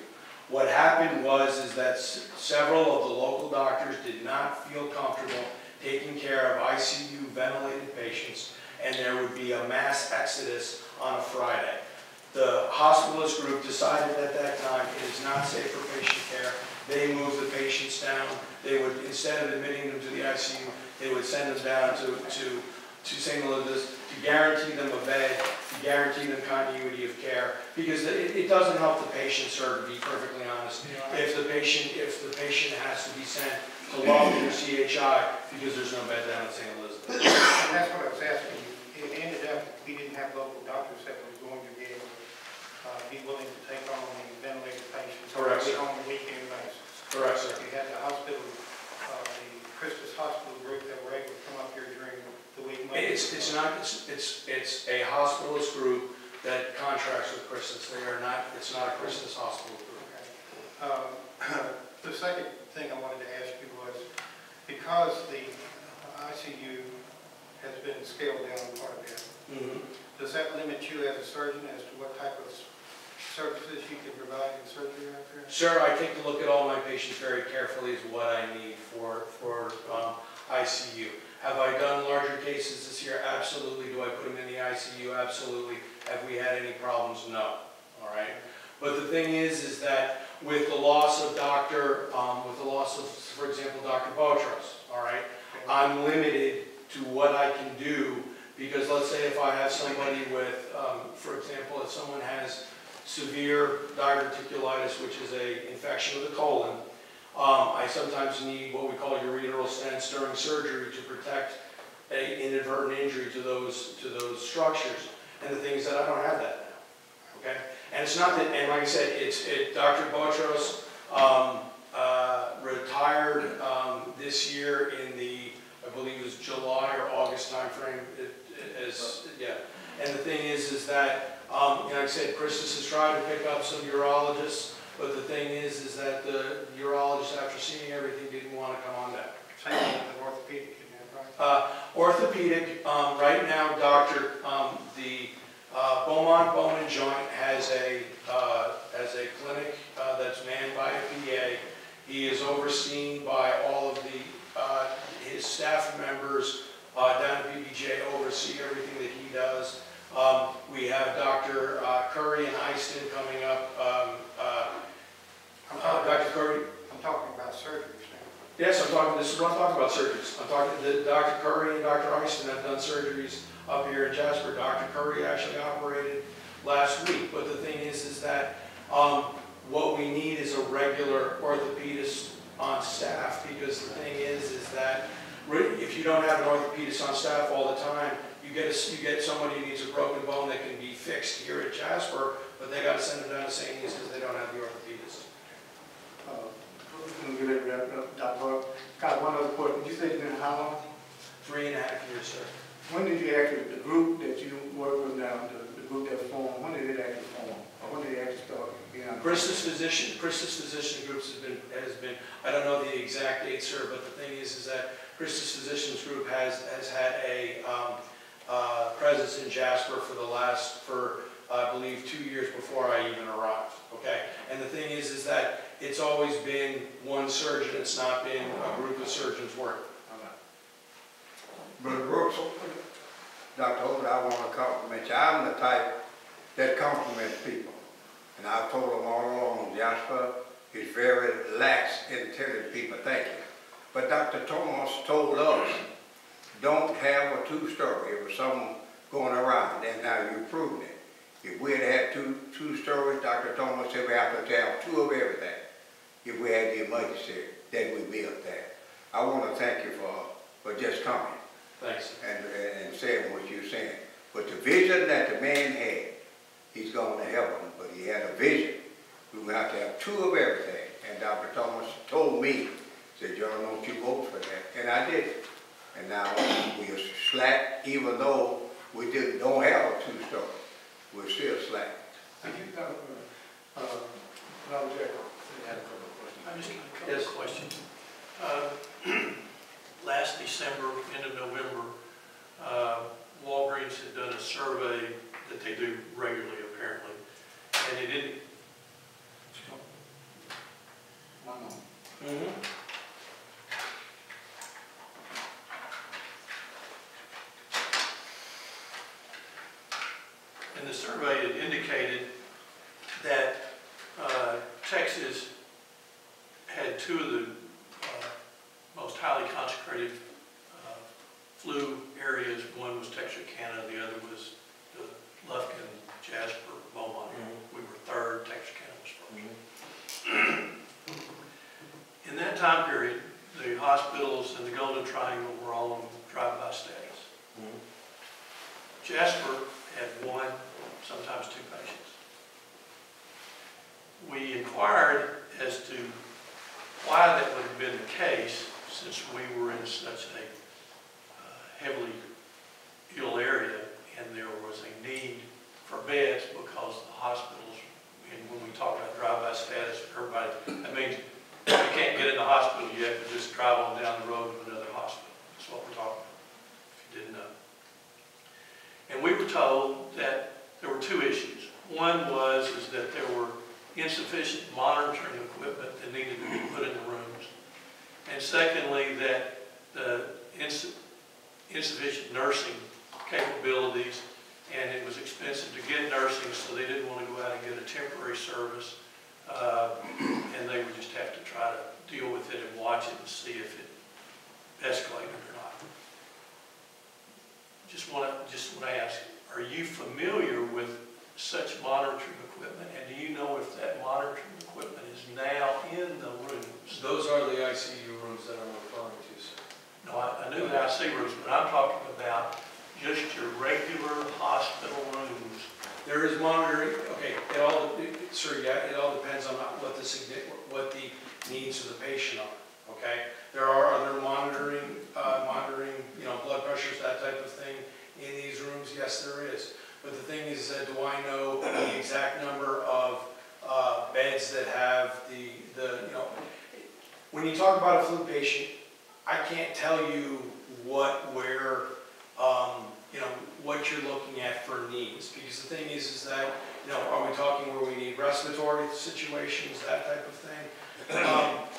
What happened is that several of the local doctors did not feel comfortable taking care of ICU ventilated patients, and there would be a mass exodus on a Friday. The hospitalist group decided at that time it is not safe for patient care. They moved the patients down. They would, instead of admitting them to the ICU, they would send them down to St. Elizabeth's to guarantee them a bed, to guarantee them continuity of care, because it doesn't help the patient, sir, to be perfectly honest. If the patient has to be sent to Lufkin or CHI because there's no bed down at St. Elizabeth's. And that's what I was asking you. It ended up we didn't have local doctors that was going to be able to be willing to take on the ventilated patients. Correct, sir. On a weekend basis. Correct, sir. You had the hospital, the Christus Hospital group that were able to come up here during the week. It's a hospitalist group that contracts with Christus. It's not a Christus hospital group. Okay. The second thing I wanted to ask you was, because the ICU has been scaled down quite a bit, does that limit you as a surgeon as to what type of services you can provide in surgery out there? Sir, I take a look at all my patients very carefully as what I need for ICU. Have I done larger cases this year? Absolutely. Do I put them in the ICU? Absolutely. Have we had any problems? No. All right. But the thing is that with the loss of for example, Dr. Botros, all right, I'm limited to what I can do, because let's say if I have somebody with, for example, if someone has severe diverticulitis, which is an infection of the colon, I sometimes need what we call ureteral stents during surgery to protect an inadvertent injury to those structures. And the thing is that I don't have that now. Okay? And it's not that, and like I said, Dr. Botros retired this year in I believe it was July or August timeframe. And the thing is that, like I said, Christus has tried to pick up some urologists, but the thing is that the urologist, after seeing everything, didn't want to come on that. Same thing with orthopedic, isn't that right? Orthopedic, right now, the Beaumont Bone and Joint has a clinic that's manned by a PA. He is overseen by all of his staff members down at BBJ, oversee everything that he does. We have Dr. Curry and Eiston coming up. Dr. Curry. I'm talking about surgeries now. Yes, this is what I'm talking about, surgeries. I'm talking to Dr. Curry and Dr. Eiston have done surgeries up here in Jasper. Dr. Curry actually operated last week, but the thing is that what we need is a regular orthopedist on staff, because the thing is that if you don't have an orthopedist on staff all the time, you get somebody who needs a broken bone that can be fixed here at Jasper, but they got to send them down to St. Louis because they don't have the orthopedist. We're going to get it wrapped up, Dr. Got one other question. You said you've been how long? 3.5 years, sir. When did you actually, the group that you work with now, the group that formed, when did it actually form? Or when did it actually start being on? Christus Physician Groups has been, I don't know the exact date, sir, but the thing is that Christus Physicians Group has had a presence in Jasper for I believe 2 years before I even arrived, okay? And the thing is that it's always been one surgeon, it's not been a group of surgeons working. Brother Brooks, Dr. Holt, I want to compliment you. I'm the type that compliments people. And I've told them all along, Jasper is very lax in telling people thank you. But Dr. Thomas told us, don't have a two-story. It was something going around, and now you've proven it. If we had two stories, Dr. Thomas said we have to have 2 of everything. If we had the emergency, then we'd be up there. I want to thank you for just coming. Thanks. And saying what you're saying. But the vision that the man had, he's going to heaven, but he had a vision. We would have to have 2 of everything. And Dr. Thomas told me, said, John, don't you vote for that? And I did. And now we are slack, even though we don't have a 2-story. We're still slack. Thank you, Dr. Jacob. I just got a couple of questions. Last December, end of November, Walgreens had done a survey that they do regularly, apparently, and they didn't. And the survey had indicated that Texas had 2 of the most highly concentrated flu areas. One was Texarkana, the other was the Lufkin, Jasper, Beaumont. We were 3rd, Texarkana was 1st. In that time period, the hospitals in the Golden Triangle were all on drive-by status. Jasper had 1, sometimes 2 patients. We inquired as to why that would have been the case, since we were in such a heavily ill area and there was a need for beds because the hospitals, and when we talk about drive-by status, everybody, that means you can't get in the hospital, you have to just drive on down the road to another hospital. That's what we're talking about, if you didn't know. And we were told that there were 2 issues. One was that there were insufficient monitoring equipment that needed to be put in the rooms. And secondly, that the insufficient nursing capabilities, and it was expensive to get nursing, so they didn't want to go out and get a temporary service, and they would just have to try to deal with it and watch it and see if it escalated or not. Just want to ask, are you familiar with such monitoring equipment, and do you know if that monitoring equipment is now in the rooms? Those are the ICU rooms that I'm referring to, sir. No, I knew the ICU rooms, but I'm talking about just your regular hospital rooms. There is monitoring. Okay, it all depends on what the needs of the patient are. Okay, there are other monitoring, blood pressures, that type of thing in these rooms. Yes, there is. But the thing is, do I know the exact number of beds that have when you talk about a flu patient, I can't tell you what you're looking at for needs, because the thing is that, are we talking where we need respiratory situations, that type of thing?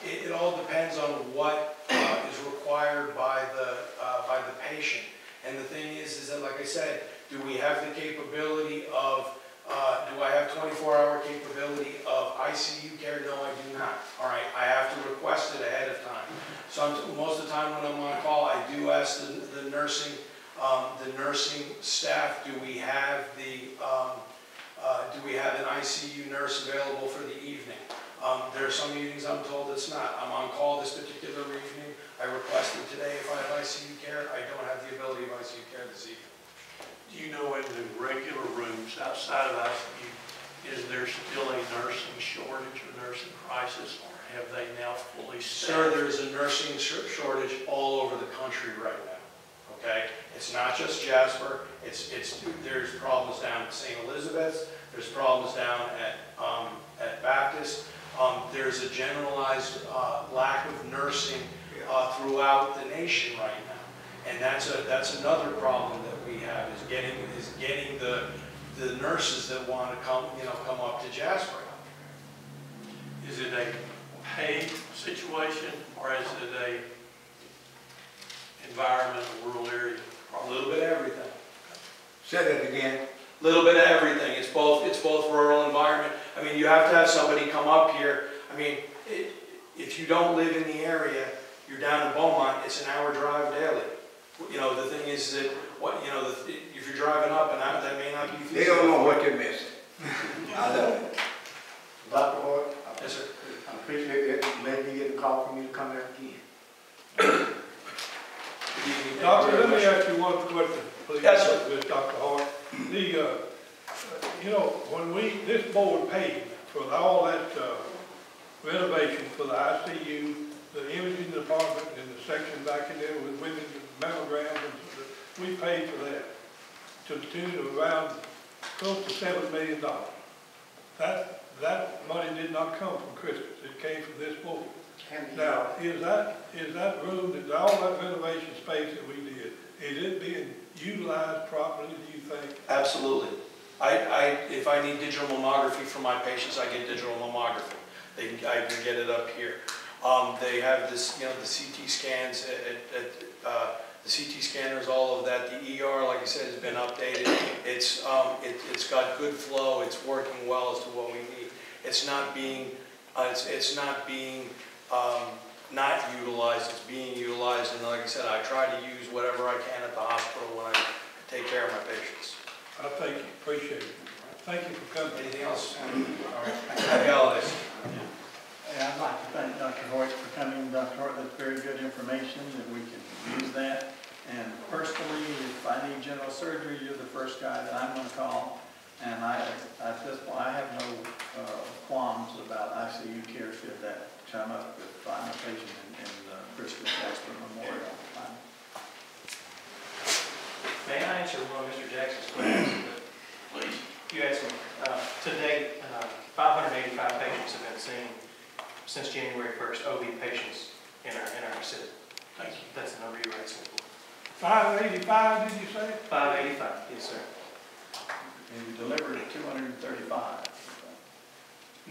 It all depends on what is required by the patient. And the thing is that, like I said, do we have the capability of, do I have 24-hour capability of ICU care? No, I do not. All right, I have to request it ahead of time. So most of the time when I'm on call, I do ask the nursing staff, do we have an ICU nurse available for the evening? There are some evenings I'm told it's not. I'm on call this particular evening. I requested today if I have ICU care. I don't have the ability of ICU care this evening. Do you know in the regular rooms outside of ICU, is there still a nursing shortage or nursing crisis, or have they now fully staffed? Sir, there's a nursing shortage all over the country right now. okay? It's not just Jasper, there's problems down at St. Elizabeth's, there's problems down at Baptist. There's a generalized lack of nursing throughout the nation right now. And that's another problem that we have, is getting the nurses that want to come up to Jasper. Is it a pay situation, or is it a environment, a rural area? A little bit of everything. Say that again. Little bit of everything. It's both rural environment. I mean, you have to have somebody come up here. I mean, if you don't live in the area, you're down in Beaumont, it's an hour drive daily. You know, the thing is that, if you're driving up and out, that may not be feasible. They don't know what they're missing. I love it. Dr. Hart, Yes, sir. I appreciate that. Maybe you get a call from you to come back again. Doctor, let me ask you one question, please. Yes, sir. With Dr. Hart. When this board paid for all that renovation for the ICU, the imaging department, and the section back in there with women's mammograms, we paid for that to the tune of around close to $7 million. That money did not come from Christus. It came from this board. Now, is that room, all that renovation space that we did, is it being utilized properly, do you think? Absolutely. If I need digital mammography for my patients, I get digital mammography. I can get it up here. They have this, the CT scans the CT scanners, all of that. The ER, like I said, has been updated. It's got good flow. It's working well as to what we need. It's not being not utilized. It's being utilized, and like I said, I try to use whatever I can at the hospital when I take care of my patients. I thank you, appreciate it. Thank you for coming. Anything else? All right. Happy holidays. And I'd like to thank Dr. Hoyt for coming. Dr. Hoyt, that's very good information, that we can use that. And personally, if I need general surgery, you're the first guy that I'm going to call. And at this point, I have no qualms about ICU care should that come up if I'm a patient in Christus Jasper Memorial. May I answer one of Mr. Jackson's questions? Please. You asked me, to date, 585 patients have been seen since January 1st, OB patients in our facility. Thank you. That's the number you were asking for. 585, did you say? 585, yes, sir. And you delivered at 235.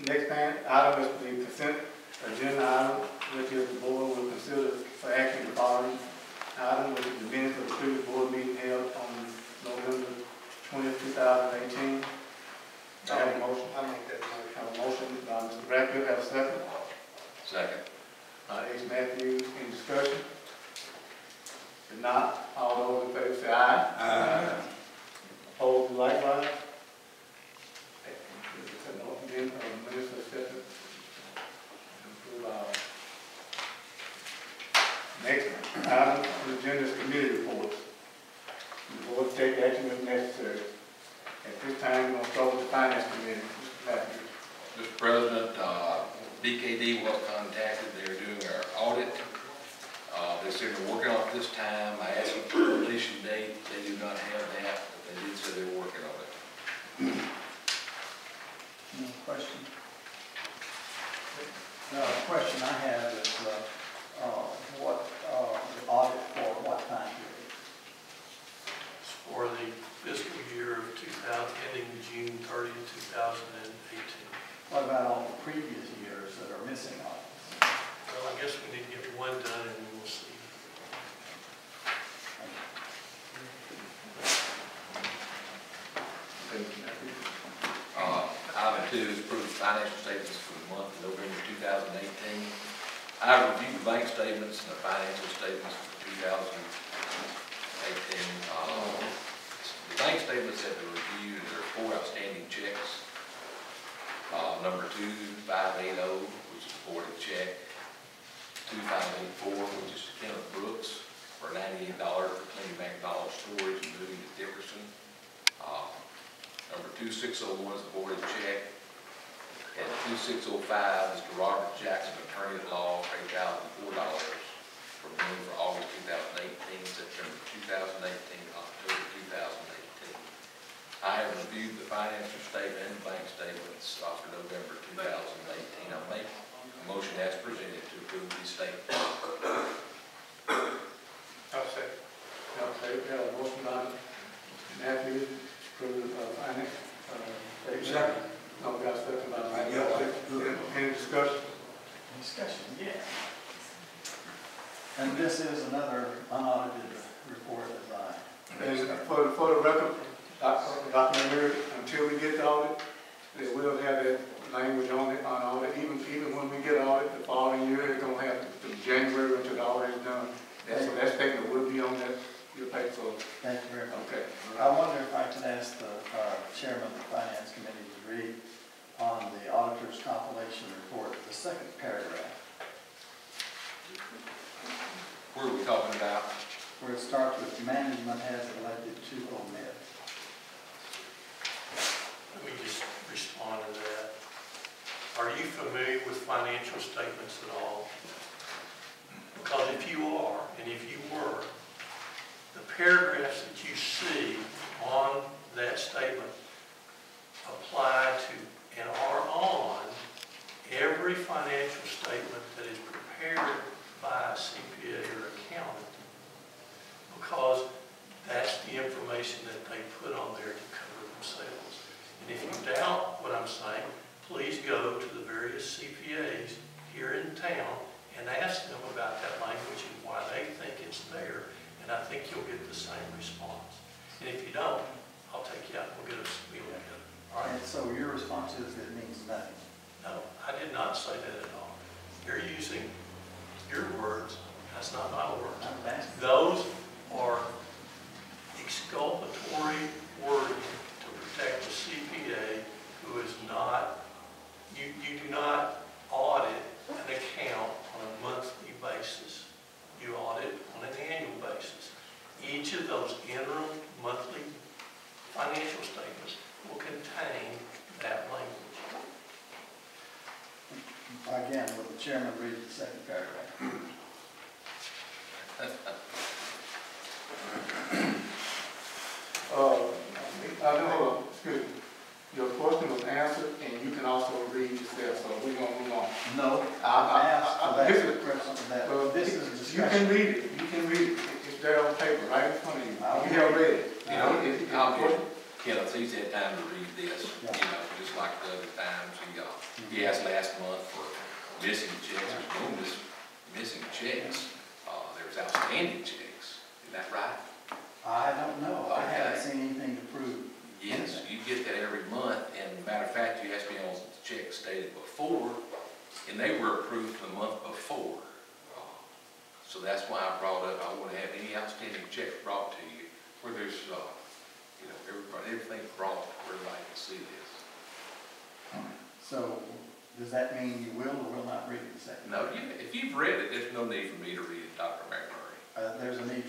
Next item is the consent agenda item, which is the board will consider for action the following item, which is the minutes of the previous board meeting held on November 20th, 2018. I have a motion. I make that motion. I have a motion by Mr. Bradfield. Have a second. Second. H. Matthews, any discussion? If not, all those in favor say aye. Opposed, likewise. Minutes accepted. Next item on the agenda is committee reports. The board take action if necessary. At this time, we're going to start with the finance committee. Mr. Matthews. Mr. President, BKD was contacted. They're doing our audit. They said they're working on it this time. I asked them for a completion date. They do not have that, but they did say they're working on it. No question. The question I have is what the audit for what time period? For the fiscal year of 2000, ending June 30th, 2018. What about all the previous years that are missing audits? Well, I guess we need to get one done and then we'll see. Item 2 is approved financial statements for the month of November 2018. I reviewed the bank statements and the financial statements for 2018. The bank statements have been reviewed. There are 4 outstanding checks. Number 2580, which is a voided check. 2584, which is Kenneth Brooks for $98 for cleaning McDonald's storage and moving to Dickerson. Number 2601 is a voided check. And 2605 is to Robert Jackson, attorney at law, $8,004 for billing for August 2018, September make a motion as presented to approve these statements. I'll say. Okay, we have a motion by Matthew, approve finance. Second. No, we got a second by Mike. Yeah. Any discussion? Discussion, yeah. And this is another unaudited report as I. And for the record, Dr. Mary, until we get the audit, they will have that language on it, on audit. Even when we get audit, the following year, they're gonna have from January until the audit is done. So that statement will be on that, your paper. Thank you very much. Okay. I wonder if I could ask the chairman of the finance committee to read on the auditor's compilation report, the second paragraph, Where are we talking about? where it starts with management has elected to omit. Let me just respond to that. Are you familiar with financial statements at all? Because if you are, and if you were, the paragraphs that you see on that statement apply to and are on every financial statement that is prepared by a CPA or accountant, because that's the information that they put on there to cover themselves. And if you doubt what I'm saying, please go to the various CPAs here in town and ask them about that language and why they think it's there, and I think you'll get the same response. And if you don't, I'll take you out and we'll get a meal together. All right? And so your response is it means nothing. No, I did not say that at all. You're using your words. That's not my words. I'm asking. Those are exculpatory wording to protect the CPA who is not, you do not audit an account on a monthly basis. You audit on an annual basis. Each of those interim monthly financial statements will contain that language. Again, will the chairman read the second paragraph? Hold on, excuse me. Your question was answered, and you can also read yourself, so we're gonna move on. No, I asked for that this is- question, that Well, this is a You discussion. can read it, you can read it. It's there on paper, right in front of you. You have read it. You know, It's I'll important. Kenneth, he's had time to read this, you know, just like the other times he asked last month for missing checks, there's no missing checks. There's outstanding checks, isn't that right? I don't know, I haven't Okay. seen anything to prove. Yes, you get that every month, and matter of fact, you asked me on the checks stated before, and they were approved the month before. So that's why I brought up, I want to have any outstanding checks brought to you, where there's, you know, everything's brought where everybody can see this. So, does that mean you will or will not read the second? No, if you've read it, there's no need for me to read it, Dr. McMurray. There's a need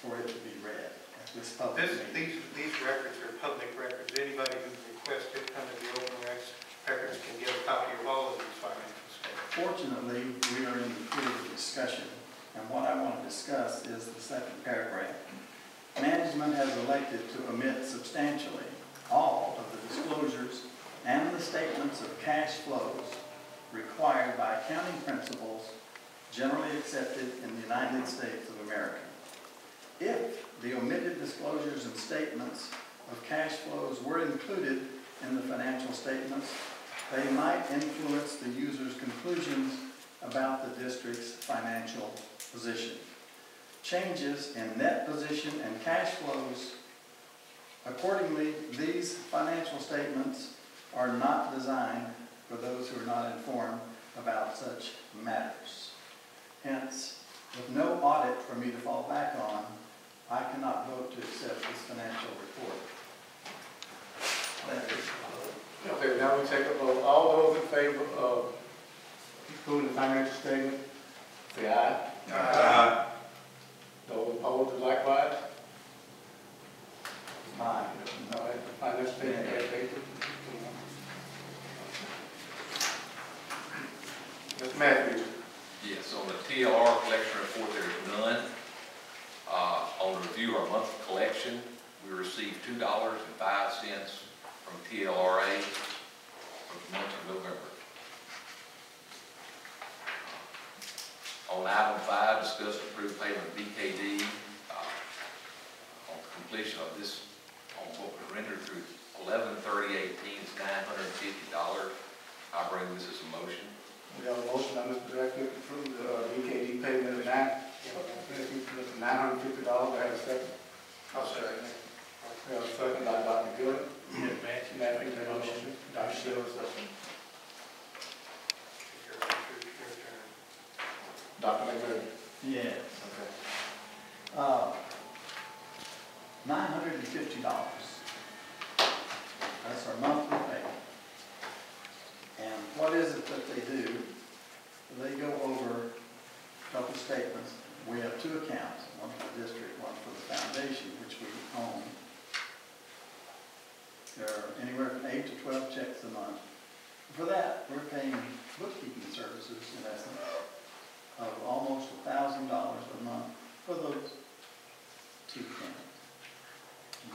for it to be read at this public meeting. These records are public records. Anybody who requested under the open records can get a copy of all of these financial statements. Fortunately, we are in the period of discussion, and what I want to discuss is the second paragraph. Management has elected to omit substantially all of the disclosures and the statements of cash flows required by accounting principles generally accepted in the United States of America. If the omitted disclosures and statements of cash flows were included in the financial statements, they might influence the user's conclusions about the district's financial position. Changes in net position and cash flows. Accordingly, these financial statements are not designed for those who are not informed about such matters. Hence, with no audit for me to fall back on, I cannot vote to accept this financial report. Okay, now we take a vote. All those in favor of approving the financial statement, say aye. Aye. Those opposed, likewise. Aye. All right, the financial statement as stated. Ms. Matthews. Yes, on the TLR collection report, there's none. On the review of our monthly collection, we received $2.05 from TLRA for the month of November. On item 5, discuss and approve payment of BKD on completion of this, on what was rendered through 11/30/18, it's $950. I bring this as a motion. We have a motion by Mr. Director to approve the BKD payment of $950. I have a second. I'll second. We have a second by Dr. Gillett. Yeah, Matthew, Matthew make made that a motion. motion. Dr. Gillett, second. Your turn. Dr. McMurray. Yes. Okay. $950. That's our monthly payment. And what is it that they do? They go over a couple statements. We have 2 accounts, one for the district, one for the foundation, which we own. There are anywhere from 8 to 12 checks a month. For that, we're paying bookkeeping services, in essence, of almost $1,000 a month for those 2 accounts.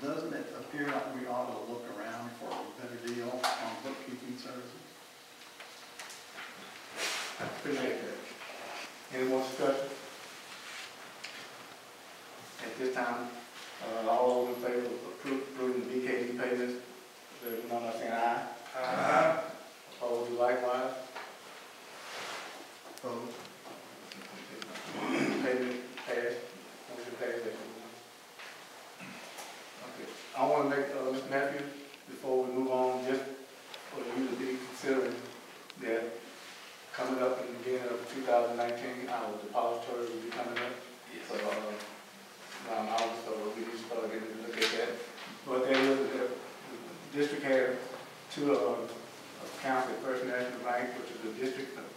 Doesn't it appear like we ought to look around for a better deal on bookkeeping services? I appreciate that. Any more discussion? At this time, all those in favor of approving the BKD payments, there's none, I say aye. Aye. Opposed, likewise. Opposed? Payment passed. Motion passed. Okay. I want to make, Mr. Matthews, before we move on, just for you to be considering that coming up in the beginning of 2019, our depository will be coming up. Yes. So, around August, so we need to start getting to look at that. But there is, the district has 2 accounts at First National Bank, which is the district funds,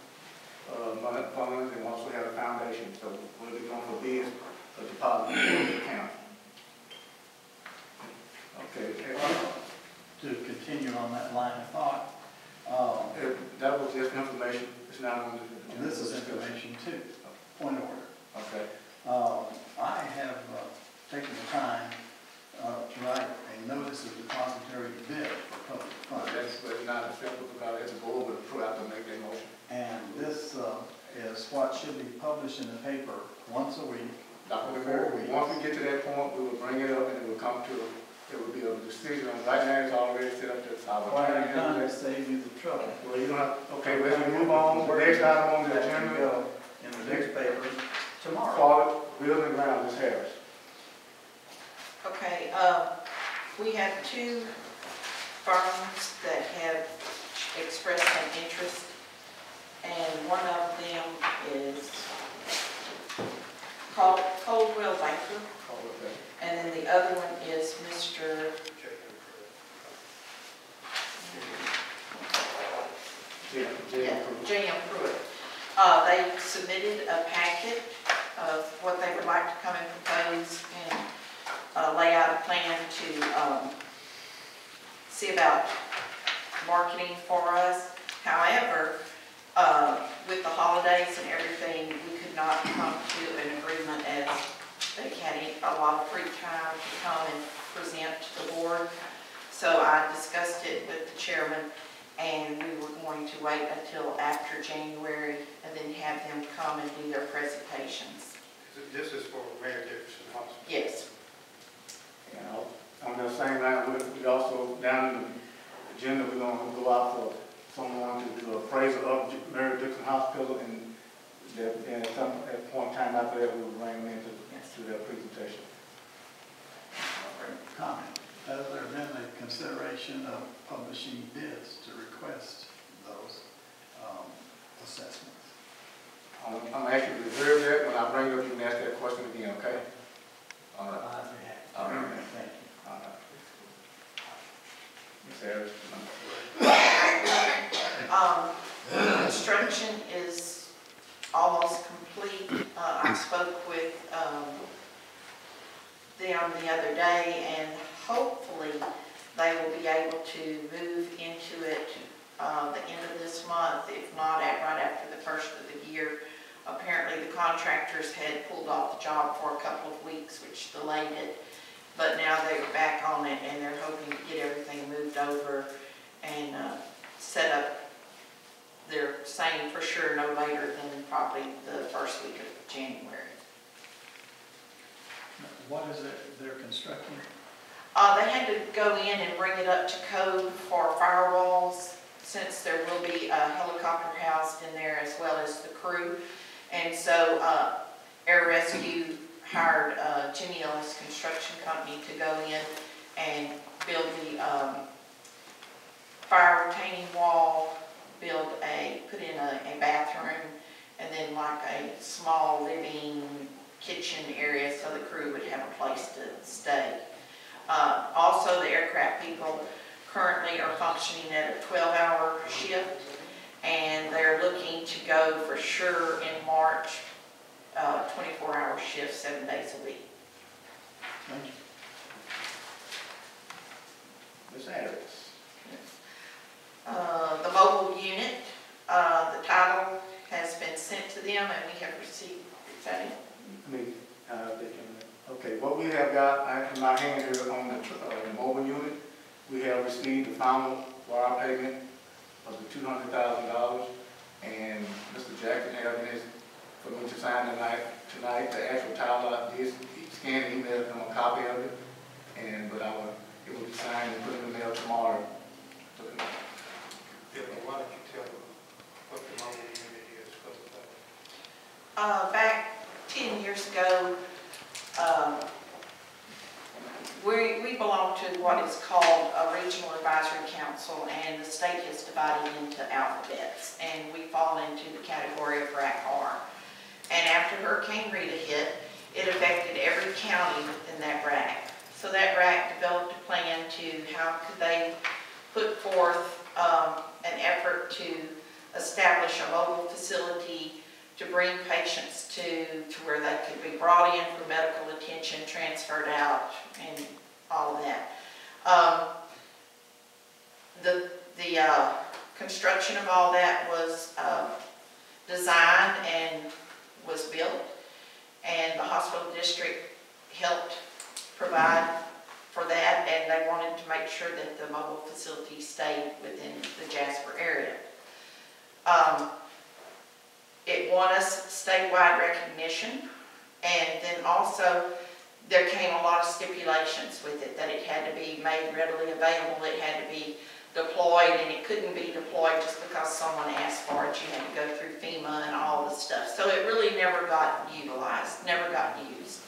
and also have a foundation. So we'll be going for bids for deposit account. Okay. To continue on that line of thought, That was just information. It's not on the. and this is information too. Point of order. Okay. I have taken the time to write a notice of depository bid for public funds. That's but not acceptable because it's a board would approve after make that motion. And this is what should be published in the paper once a week. Dr. McMurray, once we get to that point, we will bring it up and it will come to, it will be a decision. Right now, it's already set up to our. What I've done is save you the trouble. Well, you don't have, okay, let's move on. The next item on the agenda, In the newspaper tomorrow. call it Wheels and Ground, Ms. Harris. Okay, we have 2 firms that have expressed an interest, and one of them is called Coldwell Banker, Call it that. and then the other one is Mr. J.M. Pruitt. They submitted a packet of what they would like to come and propose and lay out a plan to see about marketing for us. However, with the holidays and everything, we could not come to an agreement as they had a lot of free time to come and present to the board. So I discussed it with the chairman, and we were going to wait until after January and then have them come and do their presentations. This is for Mayor Dickerson Hospital. Yes. You know, on that same line, we also, down in the agenda, we're going to go out for someone to do an appraisal of Mary Dixon Hospital, and at some point in time after that, we will bring them into their presentation. Comment. Has there been a consideration of publishing bids to request those assessments? I'm actually reserve that. When I bring it up, you can ask that question again, okay? All right. I'd be happy. All right. Thank you. All right. Ms. Harris? Construction is almost complete. I spoke with them the other day, and hopefully they will be able to move into it the end of this month, if not right after the first of the year. Apparently the contractors had pulled off the job for a couple of weeks, which delayed it, but now they're back on it and they're hoping to get everything moved over and set up they're saying for sure no later than probably the first week of January. What is it they're constructing? They had to go in and bring it up to code for firewalls, since there will be a helicopter housed in there as well as the crew. And so Air Rescue hired Jimmy Ellis Construction Company to go in and build the fire retaining wall, put in a bathroom, and then like a small living kitchen area so the crew would have a place to stay. Also, the aircraft people currently are functioning at a 12-hour shift, and they're looking to go for sure in March, 24-hour shifts, 7 days a week. Thank you. Ms. Adams. The mobile unit, the title has been sent to them and we have received, is that it? Okay, what we have got in my hand here on the mobile unit, we have received the final wire payment of the $200,000, and Mr. Jackson has this for me to sign tonight. The actual title, I did scan and email him a copy of it, but it will be signed and put in the mail tomorrow. Why don't you tell them what the mobile unit is for the public? Back 10 years ago, we belong to what is called a regional advisory council, and the state has divided into alphabets, and we fall into the category of RAC R. And after Hurricane Rita hit, it affected every county within that RAC. So that RAC developed a plan to how could they put forth an effort to establish a mobile facility to bring patients to where they could be brought in for medical attention, transferred out, and all of that. The construction of all that was designed and was built, and the hospital district helped provide for that, and they wanted to make sure that the mobile facility stayed within the Jasper area. It won us statewide recognition, and then also there came a lot of stipulations with it, that it had to be made readily available, it had to be deployed, and it couldn't be deployed just because someone asked for it. You had to go through FEMA and all this stuff. So it really never got utilized, never got used.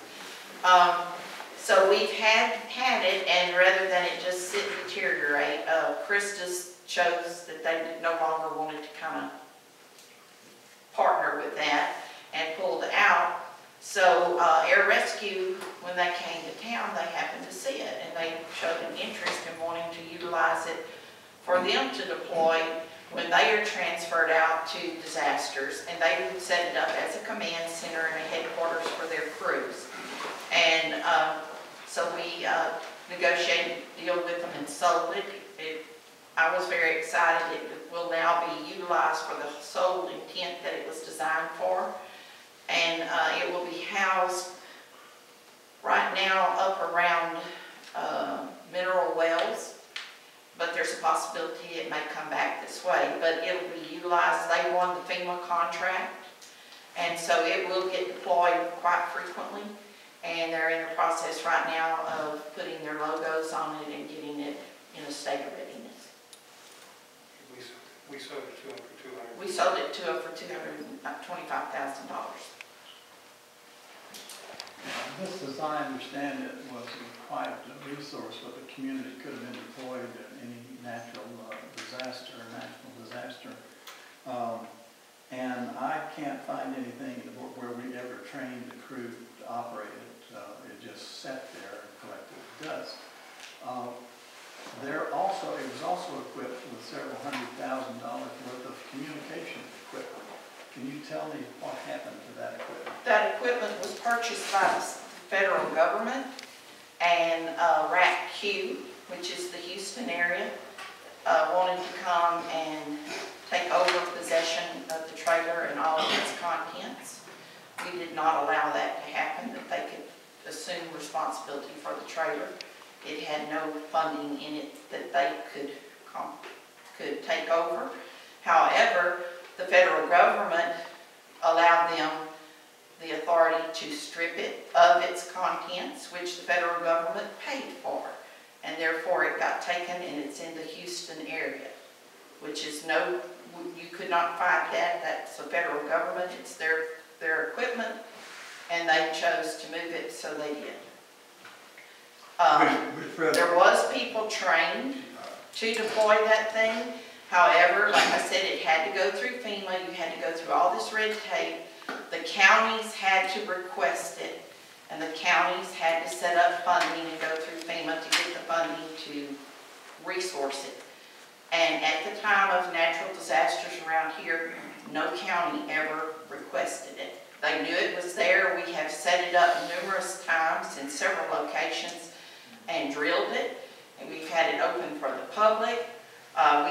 So we've had it, and rather than it just sit and deteriorate, Christus chose that they no longer wanted to kind of partner with that and pulled out. So Air Rescue, when they came to town, they happened to see it, and they showed an interest in wanting to utilize it for them to deploy when they are transferred out to disasters, and they would set it up as a command center and a headquarters for their crews. And so we negotiated a deal with them and sold it. I was very excited. It will now be utilized for the sole intent that it was designed for. And it will be housed right now up around mineral wells, but there's a possibility it may come back this way. But it'll be utilized. They won the FEMA contract, and so it will get deployed quite frequently. And they're in the process right now of putting their logos on it and getting it in a state of readiness. We sold it to them for $200,000. We sold it to them for $225,000. This, as I understand it, was quite a resource, but the community could have been deployed in any natural disaster or national disaster. And I can't find anything where we ever trained the crew to operate it. It just sat there and collected dust. It was also equipped with several $100,000 worth of communication equipment. Can you tell me what happened to that equipment? That equipment was purchased by the federal government, and RAC-Q, which is the Houston area, wanted to come and take over possession of the trailer and all of its contents. We did not allow that to happen, that they could assume responsibility for the trailer. It had no funding in it that they could take over. However, the federal government allowed them the authority to strip it of its contents, which the federal government paid for. And therefore it got taken and it's in the Houston area, which is you could not fight that. That's the federal government, it's their equipment, and they chose to move it, so they did. There was people trained to deploy that thing. However, like I said, it had to go through FEMA. You had to go through all this red tape. The counties had to request it, and the counties had to set up funding and go through FEMA to get the funding to resource it. And at the time of natural disasters around here, no county ever requested it. They knew it was there. We have set it up numerous times in several locations and drilled it, and we've had it open for the public.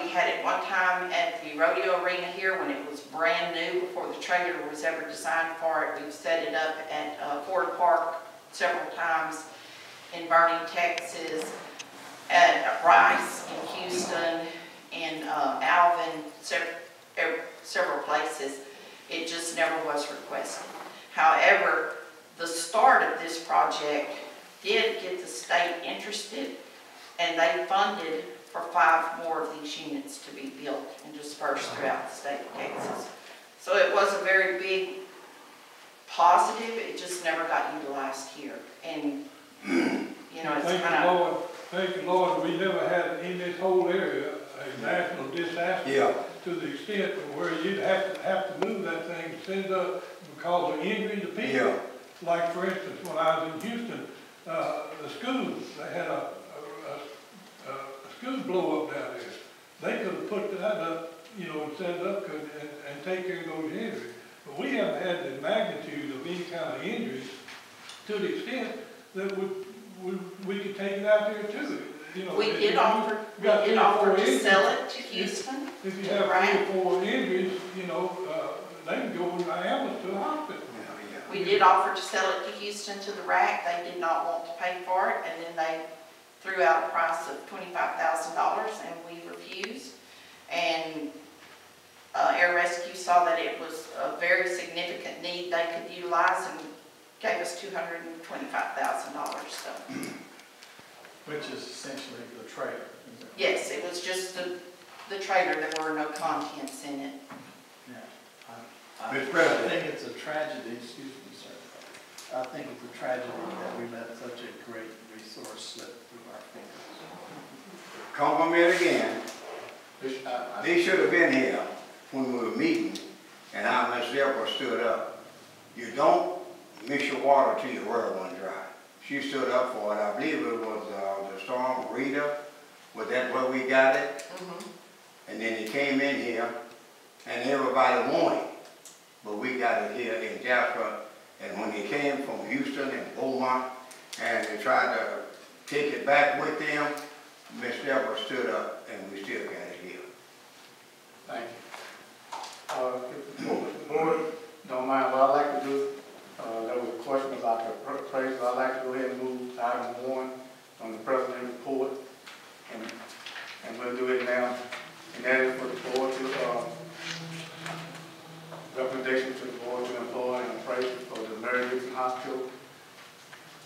We had it one time at the rodeo arena here when it was brand new, before the trailer was ever designed for it. We've set it up at Ford Park several times, in Vernon, Texas, at Rice, in Houston, in Alvin, several places. It just never was requested. However, the start of this project did get the state interested, and they funded for 5 more of these units to be built and dispersed throughout the state of Texas. So it was a very big positive. It just never got utilized here. And, you know, it's kind of... Thank you, Lord, we never had in this whole area a national disaster to the extent of where you'd have to move that thing, send up because of injury to people. Yeah. Like, for instance, when I was in Houston, the schools, they had a school blow up down there. They could have put that up, you know, and set it up and take care of those injuries. But we haven't had the magnitude of any kind of injuries to the extent that we could take it out there too. You know, we did offer to sell it to Houston. If you have 3 or 4 injuries, you know, they can go in my ambulance to the hospital. We did offer to sell it to Houston to the RAC. They did not want to pay for it, and then they threw out a price of $25,000, and we refused. And Air Rescue saw that it was a very significant need they could utilize and gave us $225,000. So. Which is essentially the trailer. Yes, it was just the trailer. There were no contents in it. Yeah. I think it's a tragedy, excuse me, sir. I think it's a tragedy that we let such a great resource slip through our fingers. Compliment again. They should have been here when we were meeting, and I myself stood up. You don't mix your water till your well run dry. She stood up for it. I believe it was the storm Rita. Was that where we got it? And then it came in here, and everybody wanted it. But we got it here in Jasper, and when they came from Houston and Beaumont, and they tried to take it back with them, Miss Deborah stood up, and we still got it here. Thank you. If the board don't mind, what I'd like to do, there was a question about the appraisal. I'd like to go ahead and move to item 1 on the president's report, and we'll do it now. And that is for the board to, recommendation to the board to employ an appraiser for the Mary Dixon Hospital.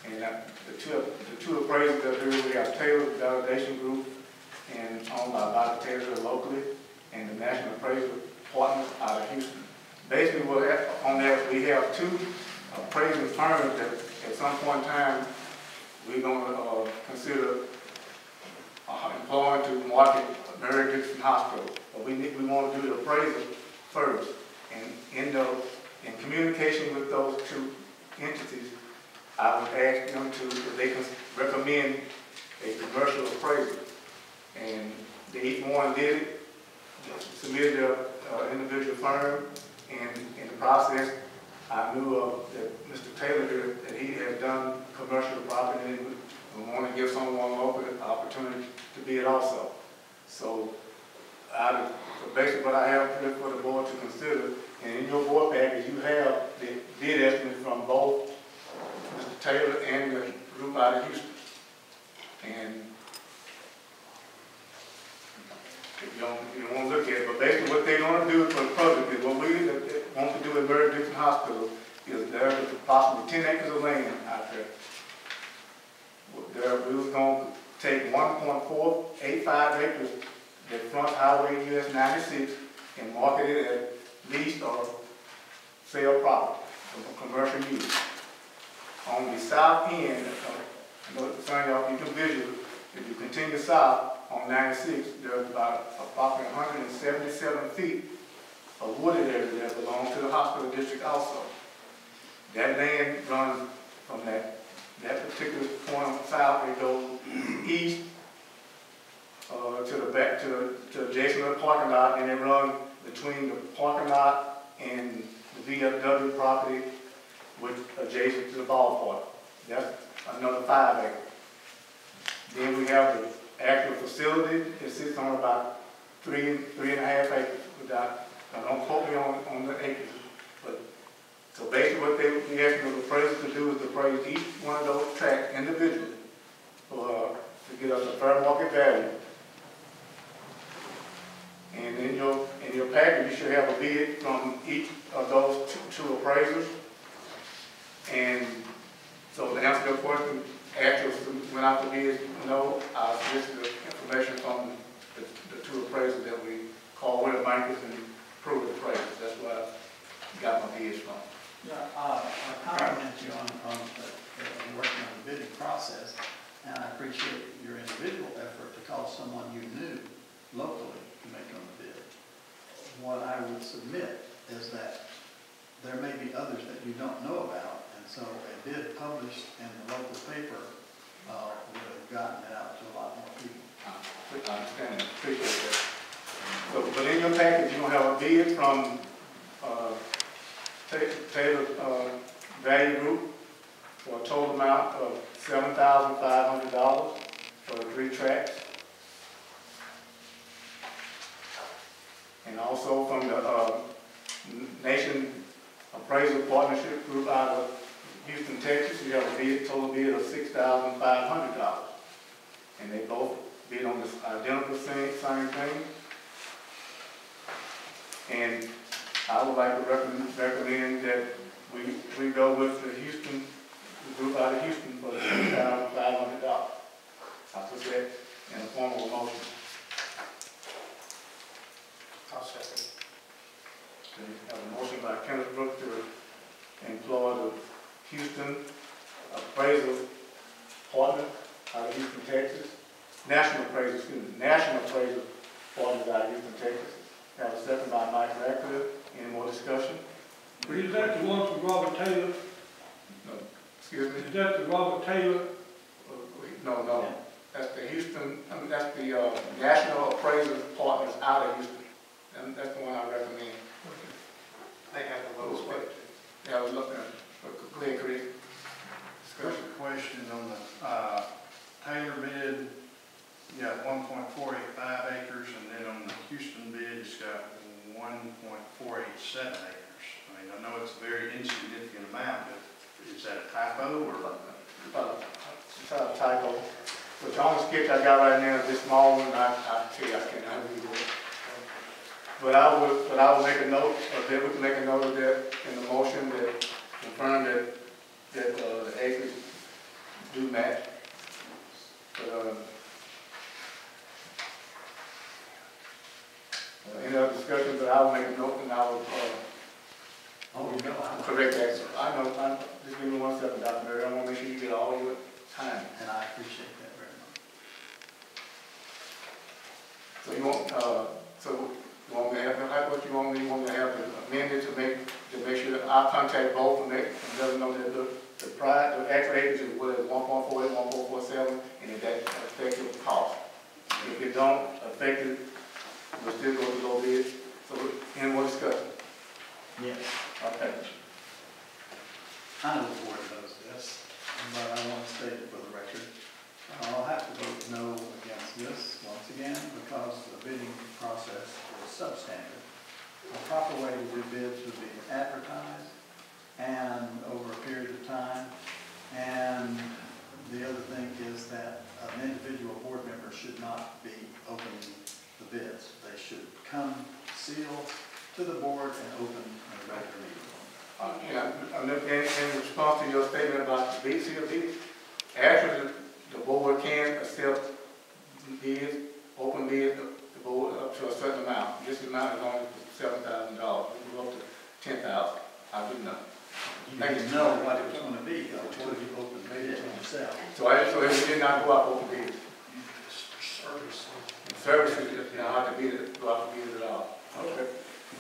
And the two appraisers that are here, we have Taylor Validation Group, and owned by Bobby Taylor locally, and the National Appraisal Partners out of Houston. Basically, on that, we have 2 appraisal firms that at some point in time we're going to consider employing to market Mary Dixon Hospital. But we want to do the appraisal first. And in communication with those 2 entities, I would ask them if they can recommend a commercial appraisal. And each one did it, submitted their individual firm, and in the process, I knew that Mr. Taylor here, that he had done commercial property, and we want to give someone local an opportunity to bid also. So basically what I have here for the board to consider, and in your board package, you have the bid estimate from both Mr. Taylor and the group out of Houston. And you don't want to look at it, but basically what they want to do for the public is what we want to do at Murray Dixon Hospital is there's approximately 10 acres of land out there. We was going to take 1.485 acres that front Highway US 96 and market it as leased or sale property for commercial use. On the south end, I know some of y'all you can visual, if you continue south on 96, there's about approximately 177 feet of wooded area that belongs to the hospital district also. That land runs from that particular point on the south, it goes east to the back to adjacent to the parking lot, and it runs between the parking lot and the VFW property, which adjacent to the ballpark. That's another 5 acres. Then we have the actual facility. It sits on about 3.5 acres. Don't quote me on the acres, but so basically what we asking the appraisers to do is to appraise each one of those tracts individually to get us a fair market value. And in your package, you should have a bid from each of those two appraisers. And so to answer your question, after when I bid, no, I listed the information from the two appraisers that we call winner bankers and approved appraisers. That's where I got my bids from. Yeah, I compliment you on working on the bidding process, and I appreciate your individual effort to call someone you knew locally to make on the bid. What I would submit is that there may be others that you don't know about, and so a bid published in the local paper would have gotten it out to a lot more people. I understand, appreciate that. So, but in your package, you're going to have a bid from Taylor Value Group for a total amount of $7,500 for the 3 tracks. And also from the Nation Appraisal Partnership Group out of Houston, Texas, you have a total bid of $6,500. And they both bid on this identical same thing. And I would like to recommend that we go with the group out of Houston for the $6,500. I'll put that in the form of a motion. I'll second. We have a motion by Kenneth Brooks to employ the Houston Appraisal Partner out of Houston, Texas. National Appraisal Partners out of Houston, Texas. Have a second by Mike Radcliffe. Any more discussion? Is that the one from Robert Taylor? No. Excuse me? Is that the Robert Taylor? No. That's the Houston, that's the National Appraisal Partners out of Houston. And that's the one I recommend. They have the lowest bid. Yeah, I was looking at clear Creek. First question on the Taylor bid, you got 1.485 acres, and then on the Houston bid, it's got 1.487 acres. I mean, I know it's a very insignificant amount, but is that a typo or? It's a typo. Which on the sketch I got right now is this small one. I tell you, I cannot read it. But I will make a note of that. We can make a note of that in the motion that confirm that the acres do match. But any other discussion? But I will make a note and I will correct that. I know. Just give me 1 second, Dr. Mary. I want to make sure you get all your time. And I appreciate that very much. So you want you want me to have what you want me? You want me to have it amended to make sure that I contact both and let them know that the actual acres is what is 1.48, 1.47, and that affects the cost. If it don't affect it, we'll still go to low bid. So any more discussion? Yes. Okay. I know the board knows this, but I want to state it for the record. I'll have to vote no against this once again because the bidding process is substandard. A proper way to do bids would be advertised and over a period of time. And the other thing is that an individual board member should not be opening the bids. They should come sealed to the board and open at a regular meeting. In response to your statement about the BCB, actually, the board can accept bids, open bids, the board up to a certain amount. This amount is only $7,000. We go up to $10,000. I do not. You didn't know what it was going to be until you opened the bid yourself. So we did not go out open bids. Services, you know, how to be it, go out to bid at all. Okay.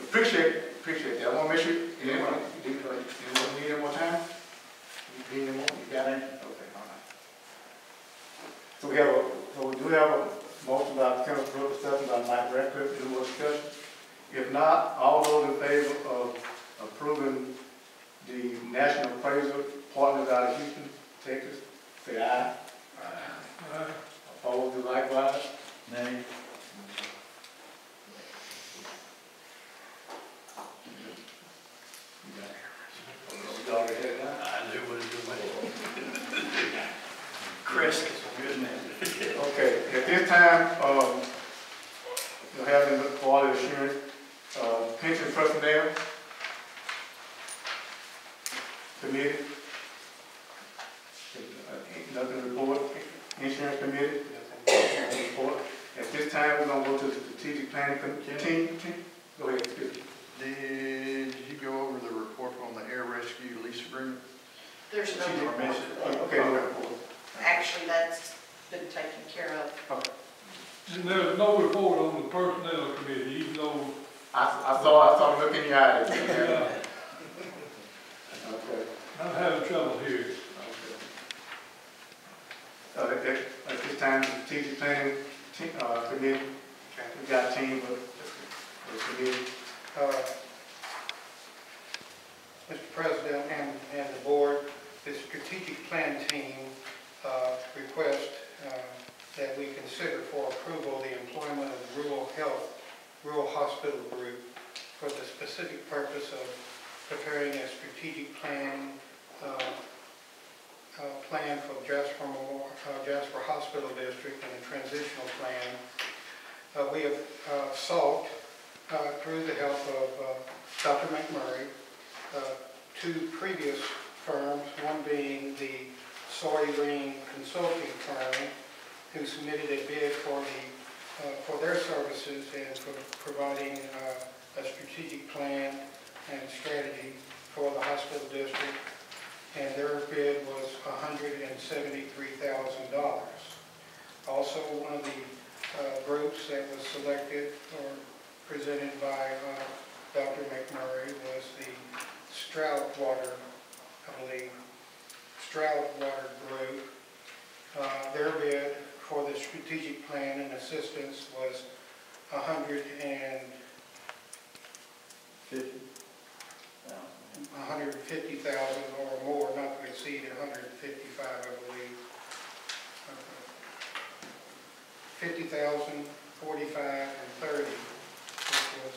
Appreciate that. I want to make sure, anyone need any more time? You need any more? You got it? Okay, all right. So we do have a motion about Kenneth Brooks, discussion about Mike Radcliffe, any more discussion? If not, all those in favor of approving the National Appraiser Partners out of Houston, Texas, say aye. Aye. Opposed, likewise? Nay. You already had that? I knew what it was. Chris is a good man. Okay, at this time, you'll have in the quality assurance, pension personnel committee. Nothing to report. Insurance committee. Nothing to report. At this time, we're gonna go to the strategic planning team. Go ahead, excuse me. Did you go over the report on the air rescue lease agreement? There's no Did you report. miss it? Okay, no report. Actually, that's been taken care of. And there's no report on the personnel committee, even though. I saw the look in your eyes. Yeah, Okay. I'm having trouble here. At this time, the strategic planning committee, we got a team of the committee. Mr. President and the board, the strategic plan team request that we consider for approval the employment of rural hospital group for the specific purpose of preparing a strategic plan for Jasper Hospital District and a transitional plan. We have sought, through the help of Dr. McMurray, two previous firms, one being the Sawyer Consulting Firm, who submitted a bid for their services and for providing a strategic plan and strategy for the hospital district, and their bid was $173,000. Also, one of the groups that was selected or presented by Dr. McMurray was the Stroudwater, I believe, Stroudwater Group. Their bid for the strategic plan and assistance was $150,000 or more, not to exceed $155,000, I believe. 50,000, 45, and 30, which was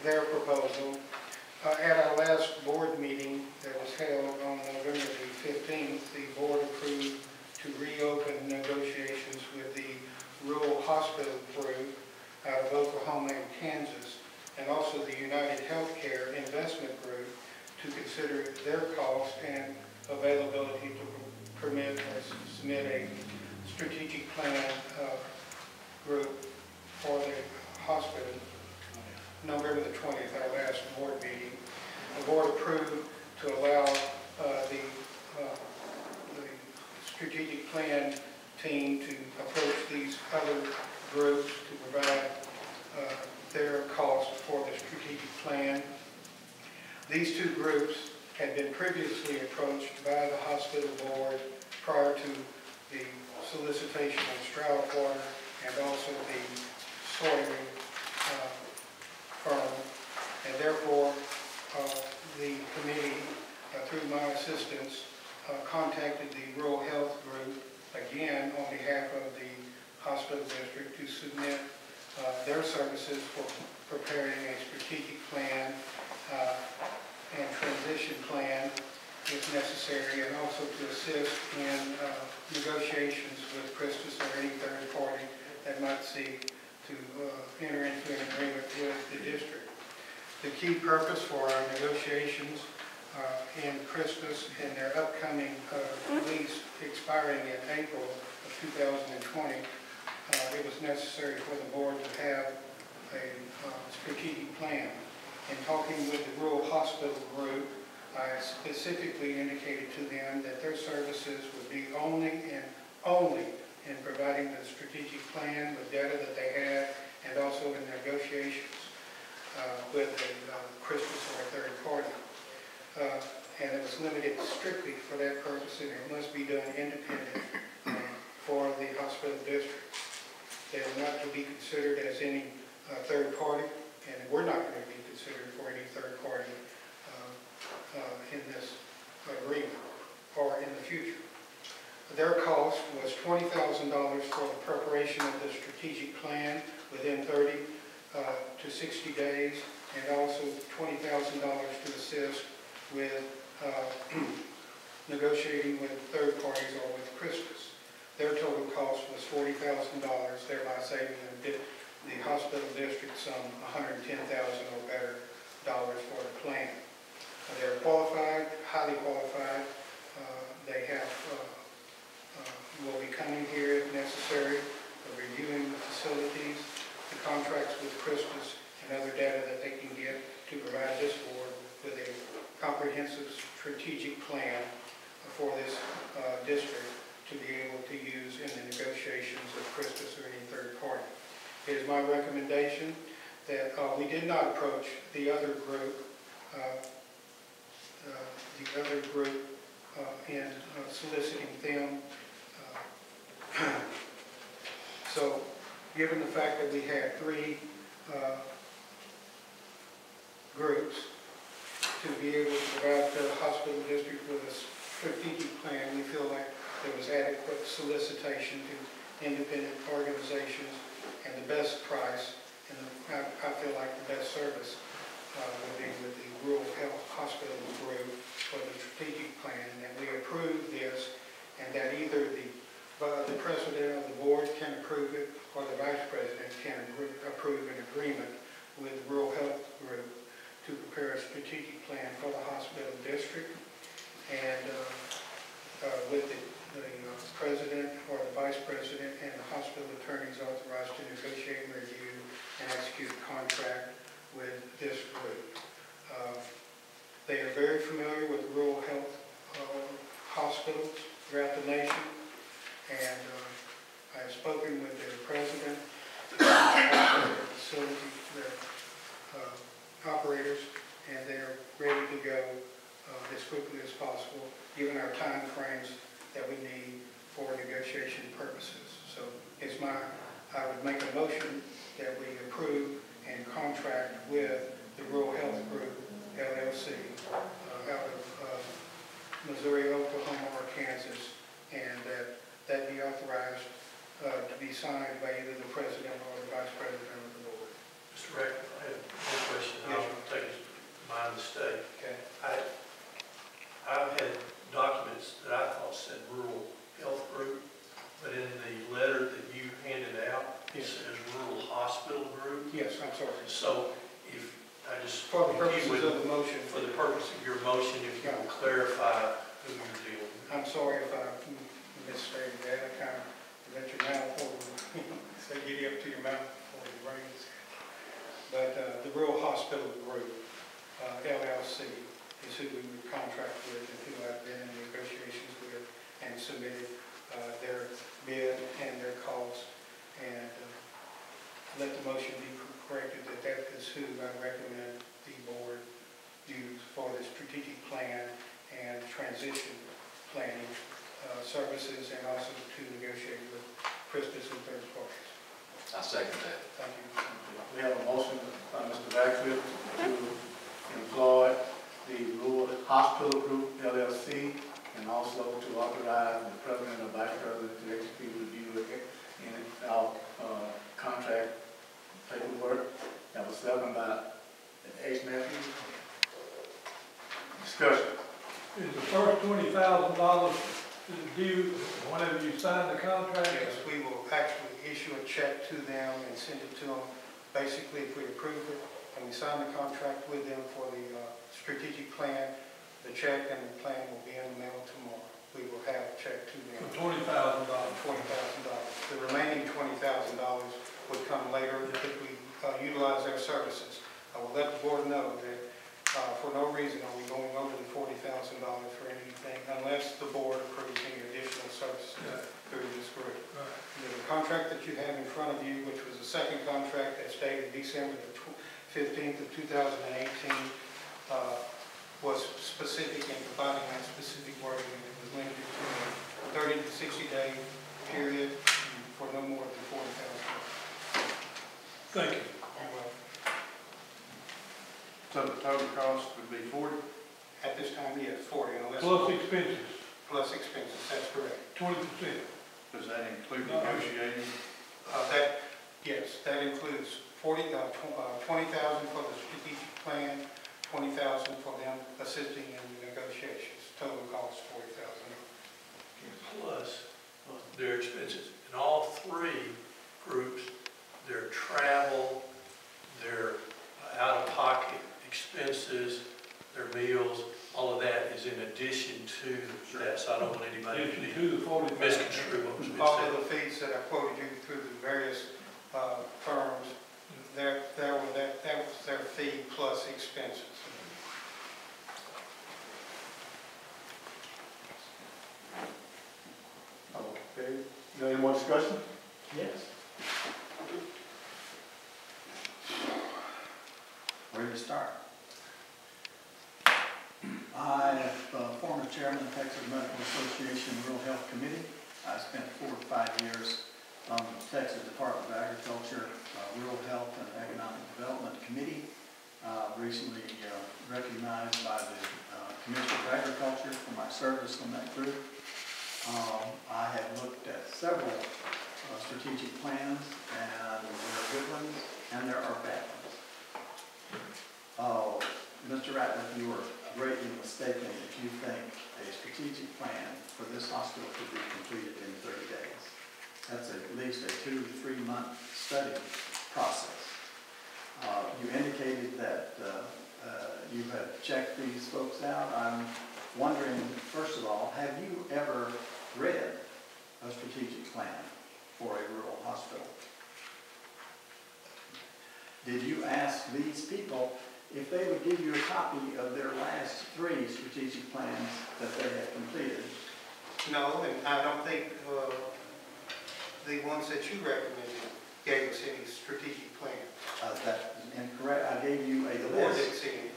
their proposal. At our last board meeting that was held on November the 15th, the board approved to reopen negotiations with the Rural Hospital Group out of Oklahoma and Kansas, and also the United Healthcare Investment Group to consider their cost and availability to permit or submit a strategic plan group for the hospital. November the 20th, our last board meeting. The board approved to allow the strategic plan team to approach these other groups to provide their cost for the strategic plan. These two groups had been previously approached by the hospital board prior to the solicitation of Stroudwater and also the Sawyer firm, and therefore the committee, through my assistance, contacted the Rural Health Group again on behalf of the hospital district to submit their services for preparing a strategic plan and transition plan if necessary, and also to assist in negotiations with Christus or any third party that might seek to enter into an agreement with the district. The key purpose for our negotiations in Christus and their upcoming lease expiring in April of 2020, it was necessary for the board to have a strategic plan. In talking with the Rural Hospital Group, I specifically indicated to them that their services would be only in providing the strategic plan with data that they had, and also in negotiations with a Christus or a third party. And it was limited strictly for that purpose, and it must be done independent for the hospital district. They are not to be considered as any third party, and we're not going to be considered for any third party in this agreement or in the future. Their cost was $20,000 for the preparation of the strategic plan within 30 to 60 days, and also $20,000 to assist with negotiating with third parties or with Christus. Their total cost was $40,000, thereby saving the hospital district some $110,000 or better for the plan. They're qualified, highly qualified. They have will be coming here if necessary, reviewing the facilities, the contracts with Christus, and other data that they can get to provide this board with a comprehensive strategic plan for this district to be able to use in the negotiations of Christus or any third party. It is my recommendation that we did not approach the other group in soliciting them. So, given the fact that we had three groups to be able to provide the hospital district with a strategic plan, we feel like there was adequate solicitation to independent organizations and the best price, and I feel like the best service would be with the Rural Health Hospital Group for the strategic plan, and that we approve this, and that either the president of the board can approve it, or the vice president can approve an agreement with the Rural Health Group to prepare a strategic plan for the hospital district, and with the president or the vice president and the hospital attorneys authorized to negotiate and review and execute a contract with this group. They are very familiar with rural health hospitals throughout the nation, and I have spoken with their president, their facility, their operators, and they're ready to go as quickly as possible, given our time frames that we need for negotiation purposes. So I would make a motion that we approve and contract with the Rural Health Group, LLC, out of Missouri, Oklahoma, or Kansas, and that be authorized to be signed by either the president or the vice president of the board. Mr. Rector, I have one question. Yes, I'll take my mistake. Okay. I've had documents that I thought said Rural Health Group, but in the letter that you handed out, it says Rural Hospital Group. Yes, I'm sorry. So if I just... For the purposes of the motion. For the purpose of your motion, if you will clarify who you're dealing with. I'm sorry if I misstated that. I kind of let your mouth over. Say giddy up to your mouth before it rains. But the Rural Hospital Group, LLC, is who we would contract with and who I've been in negotiations with and submitted their bid and their cost. And let the motion be corrected that that is who I recommend the board use for the strategic plan and transition planning services, and also to negotiate with Christus and third parties. I second that. Thank you. We have a motion by Mr. Baxter to employ the Rural Hospital Group, LLC, and also to authorize the president or vice president to execute review in our contract paperwork. That was seconded by H. Matthews. Discussion. Is the first $20,000 whenever you sign the contract? Yes, we will actually issue a check to them and send it to them. Basically, if we approve it and we sign the contract with them for the strategic plan, the check and the plan will be in the mail tomorrow. We will have a check to them. For $20,000? $20,000. The remaining $20,000 would come later if we utilize their services. I will let the board know that for no reason are we going over the $40,000 for anything unless the board approves any additional services through this group. The contract that you have in front of you, which was the second contract that's dated December the 15th of 2018, was specific in providing that specific wording. It was limited to a 30 to 60 day period for no more than $40,000. Thank you. So the total cost would be 40? At this time, yes, 40. Unless Plus expenses, plus expenses, that's correct. 20%. Does that include negotiating? Yes, that includes $20,000 for the strategic plan, $20,000 for them assisting in the negotiations. Total cost $40,000. Plus, their expenses. In all three groups, their travel, their out-of-pocket expenses, their meals, all of that is in addition to that. So I don't want anybody to misconstrue what was being All said. of the fees that I quoted you through the various firms, that was their fee plus expenses. Okay, is there any more discussion? Yes. Where to start? I am former chairman of the Texas Medical Association Rural Health Committee. I spent 4 to 5 years on the Texas Department of Agriculture, Rural Health and Economic Development Committee. Recently recognized by the Commissioner of Agriculture for my service on that group. I have looked at several strategic plans, and there are good ones and there are bad ones. Mr. Ratliff, you are greatly mistaken if you think a strategic plan for this hospital could be completed in 30 days. That's at least a 2 to 3 month study process. You indicated that you have checked these folks out. I'm wondering, first of all, have you ever read a strategic plan for a rural hospital? Did you ask these people if they would give you a copy of their last 3 strategic plans that they had completed? No, and I don't think the ones that you recommended gave us any strategic plan. That is incorrect. I gave you a The board list. didn't see any.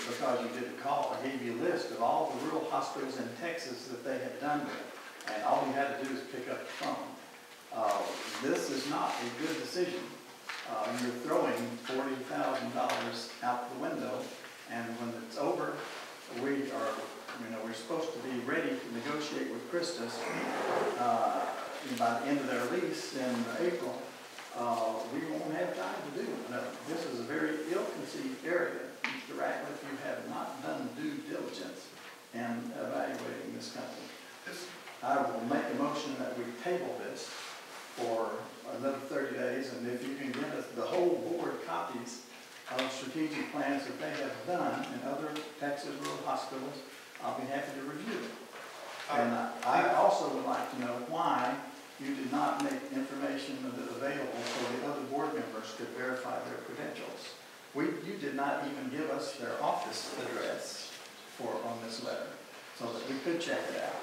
Because you didn't call, I gave you a list of all the rural hospitals in Texas that they had done with, and all you had to do is pick up the phone. This is not a good decision. You're throwing $40,000 out the window, and when it's over, we're supposed to be ready to negotiate with Christus by the end of their lease in April. We won't have time to do it. No, this is a very ill-conceived area. Mr. Ratliff, you have not done due diligence in evaluating this company. I will make a motion that we table this for another 30 days, and if you can give us the whole board copies of strategic plans that they have done in other Texas rural hospitals, I'll be happy to review it. And I also would like to know why you did not make information available so the other board members could verify their credentials. You did not even give us their office address on this letter so that we could check it out.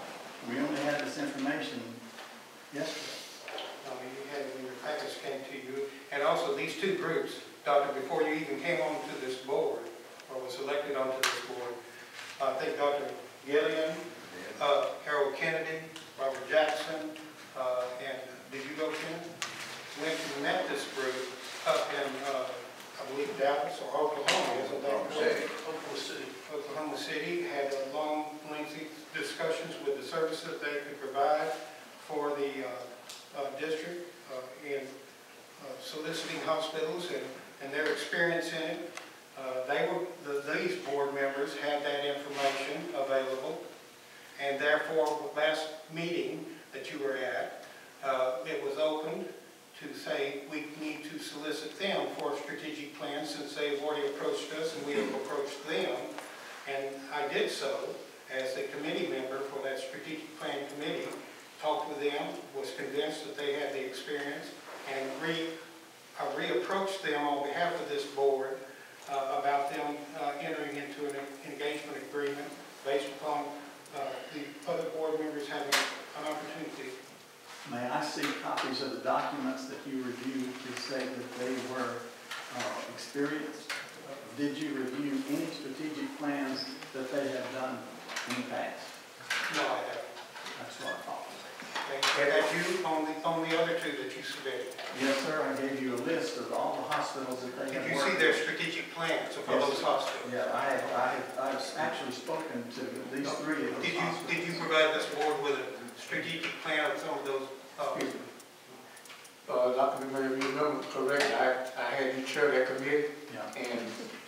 We only had this information yesterday. You had it when your package came to you. And also these 2 groups, Doctor, before you even came onto this board or was elected onto this board, I think Dr. Gillian, Harold Kennedy, Robert Jackson, and did you go, Ken? Went and met this group up in, I believe, Dallas or Oklahoma, isn't that correct? Oklahoma City, had long, lengthy discussions with the services they could provide for the district in soliciting hospitals and their experience in it. These board members had that information available, And therefore, last meeting that you were at, it was opened to say we need to solicit them for a strategic plan since they've already approached us and we have approached them. And I did so as a committee member for that strategic plan committee, talked with them, was convinced that they had the experience, and reapproached them on behalf of this board about them entering into an engagement agreement based upon the other board members having an opportunity. May I see copies of the documents that you reviewed to say that they were experienced? Did you review any strategic plans that they have done in the past? No, I haven't. That's what I thought. And that you on the other two that you submitted. Yes, sir. I gave you a list of all the hospitals that they have Did you worked see their with. strategic plans for Yes, those sir. hospitals? Yeah, I've actually spoken to at least 3 of those hospitals. Did you provide this board with a strategic plan of some of those? Excuse me. Dr. McMillan, if you remember correctly, I had you chair that committee, Yeah. and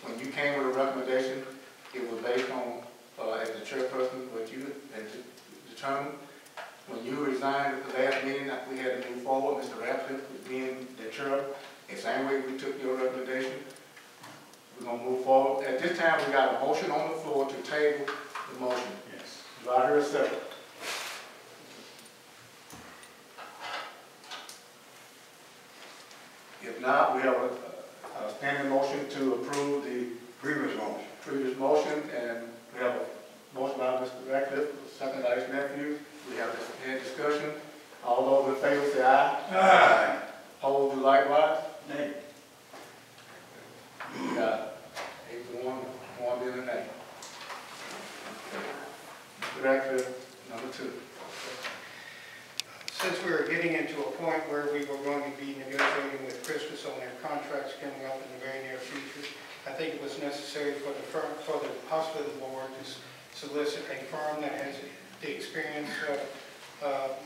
when you came with a recommendation, it was based on, as the chairperson, what you had determined. When you resigned at the last meeting, we had to move forward, Mr. Ratcliffe was being the chair. The same way we took your recommendation, we're gonna move forward. At this time, we got a motion on the floor to table the motion. Yes. Do I hear a second? If not, we have a standing motion to approve the previous motion, and we have a motion by Mr. Ratcliffe, second by his nephew. We have any discussion. All those in favor say aye. Aye. Opposed, do likewise. Nay. We got 8-1, being a nay. Mr. Ratcliffe, number 2. Since we were getting into a point where we were going to be negotiating with Christus on their contracts coming up in the very near future, I think it was necessary for the hospital board to solicit a firm that has the experience of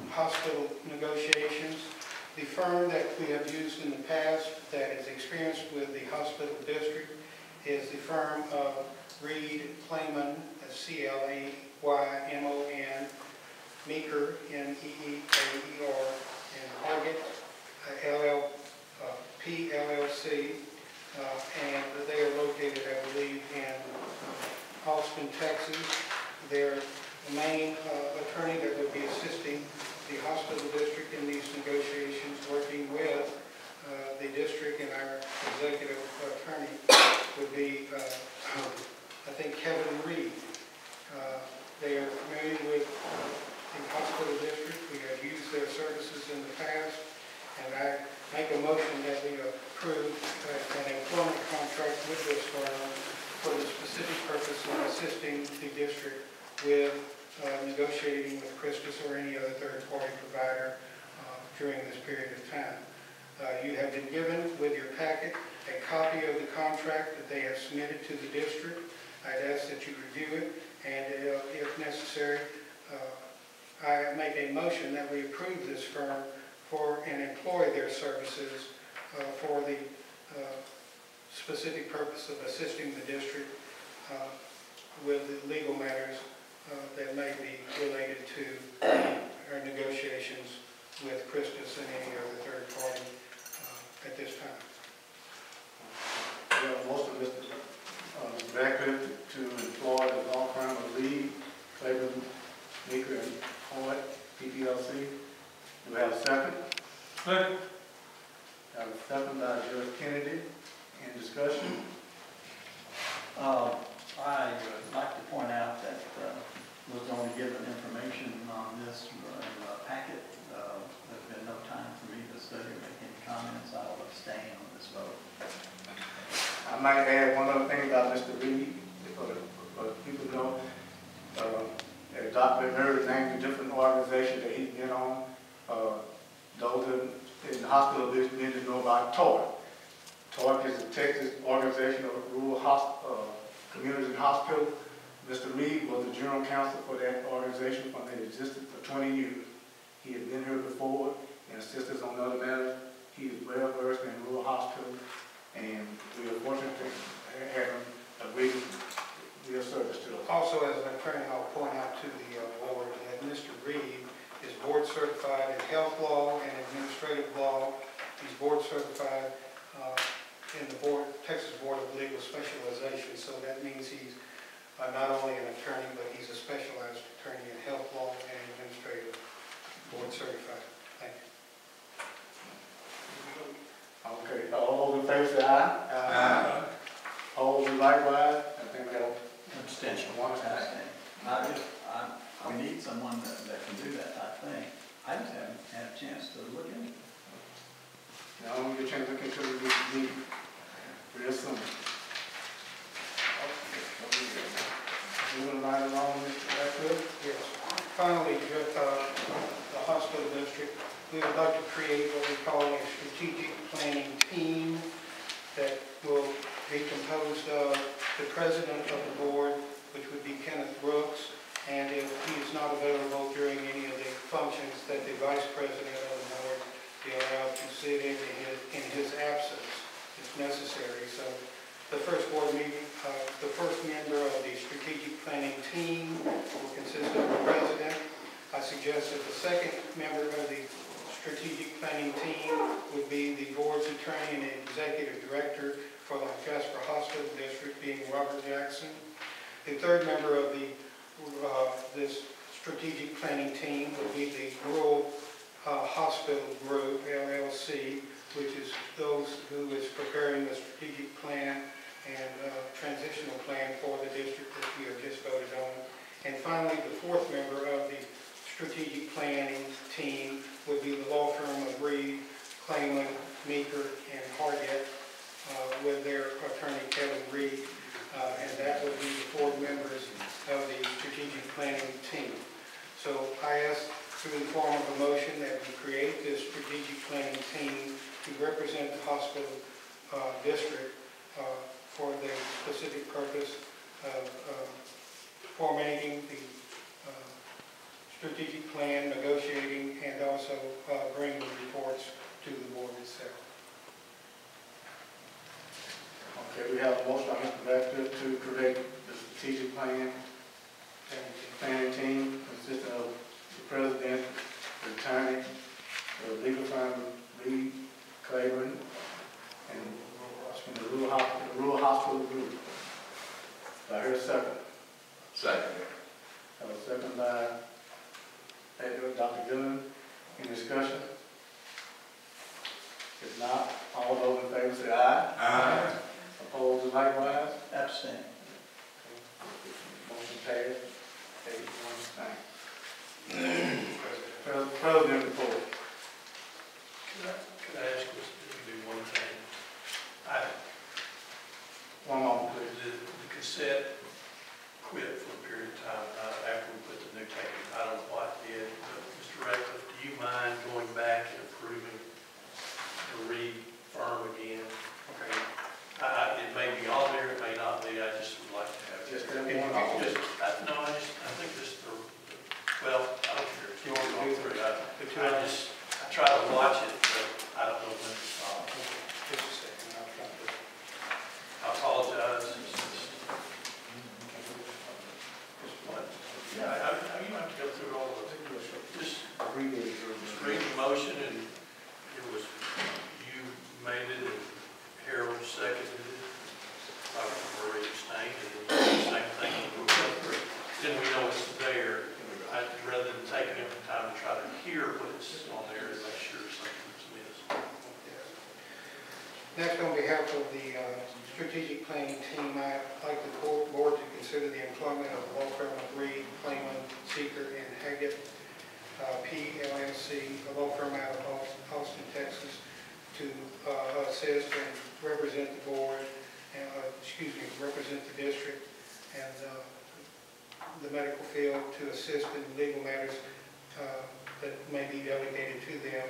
hospital negotiations. The firm that we have used in the past that is experienced with the hospital district is the firm of Reed Clayman, Clayman, Meeker, Meeker, and Hargett, LLP, LLC, and they are located, I believe, in Austin, Texas. Their main attorney that would be assisting the hospital district in these negotiations, working with the district and our executive attorney, would be, I think, Kevin Reed. They are familiar with the hospital district. We have used their services in the past, and I make a motion that we approve an employment contract with this firm for the specific purpose of assisting the district with negotiating with Christus or any other third-party provider during this period of time. You have been given with your packet a copy of the contract that they have submitted to the district. I'd ask that you review it, and if necessary, I make a motion that we approve this firm and employ their services for the specific purpose of assisting the district with the legal matters that may be related to our negotiations with Christus and any other third party at this time. We have a motion, Mr. Ratcliffe, to employ the law firm of Lee, Clayman, Meeker, and Hoyt, PPLC. Do we have a second? Second. Have a second by Judge Kennedy. Any discussion? I'd like to point out that was only given information on this in the packet. There's been no time for me to study or make any comments. I will abstain on this vote. I might add one other thing about Mr. Reed, for people to know. Dr. Murray named the different organizations that he's been on. Those in the hospital business need to know about TORC. TORC is a Texas organization of rural communities and hospitals. Mr. Reed was the general counsel for that organization when it existed for 20 years. He had been here before and assisted us on other matters. He is well versed in rural hospitals, and we are fortunate to have him agree to be of service to us. Also, as an attorney, I'll point out board certified in health law and administrative law. He's board certified in the Texas Board of Legal Specialization, so that means he's not only an attorney, but he's a specialized attorney in health law and administrative board certified. Thank you. Okay, all those in favor say aye. Aye. All likewise, I think we have Abstention. one Abstain. We need someone that can do that type thing. I just haven't had a chance to look into it. Now, I'm going to chance to look into the meeting real soon. Moving right along, Mr. Jasper. Yes. Finally, the hospital district, we would like to create what we call a strategic planning team that will be composed of the president of the board, which would be Kenneth Brooks, and if he is not available during any of the functions, that the vice president of the board be allowed to sit in his absence if necessary. So the first board meeting, the first member of the strategic planning team will consist of the president. I suggest that the second member of the strategic planning team would be the board's attorney and executive director for the Jasper Hospital District, being Robert Jackson. The third member of this strategic planning team would be the Rural Hospital Group, LLC, which is those who is preparing the strategic plan and transitional plan for the district that we have just voted on. And finally, the fourth member of the strategic planning team would be the law firm of Reed, Clayman, Meeker, and Hargett, with their attorney Kevin Reed, and that would be the board members of the strategic planning team. So I ask through the form of a motion that we create this strategic planning team to represent the hospital district for the specific purpose of formatting the strategic plan, negotiating, and also bringing reports to the board itself. Okay, we have a motion by Mr. Ratcliffe to create the strategic planning team consisting of the president, the attorney, the legal firm, Reed, Claiborne, and the rural hospital group. Do I hear a second? Second. Have a second by Dr. Dillon. Any discussion? If not, all those in favor say aye. Aye. Opposed likewise? Abstain. Motion passed. 8-1 abstain. President report. Could I ask us to do one thing? One moment, please. The cassette quit for a period of time after we put the new tape. I don't know what it did, but Mr. Ratcliffe, do you mind going back and approving the Reed firm again? Okay. It may be on there, it may not be. I just would like to have it. Just that one. I think just well, I don't care. If you want to go through it, I try to watch it, but I don't know when to stop. Just a second, I'll try to. I apologize. Yeah, you don't have to go through all of it. Just read the motion, and it was, you made it, and Harold seconded it. Marie abstained, and the same thing, we'll go through it. Then we know it's there. Rather than taking every time to try to hear what it's on there and make sure something's missed. Next, on behalf of the strategic planning team, I'd like the board to consider the employment of the law firm of Reed, Clayman, Seeker, and Haggett, PLLC, a law firm out of Austin, Texas, to assist and represent the board, and, represent the district and the medical field, to assist in legal matters that may be delegated to them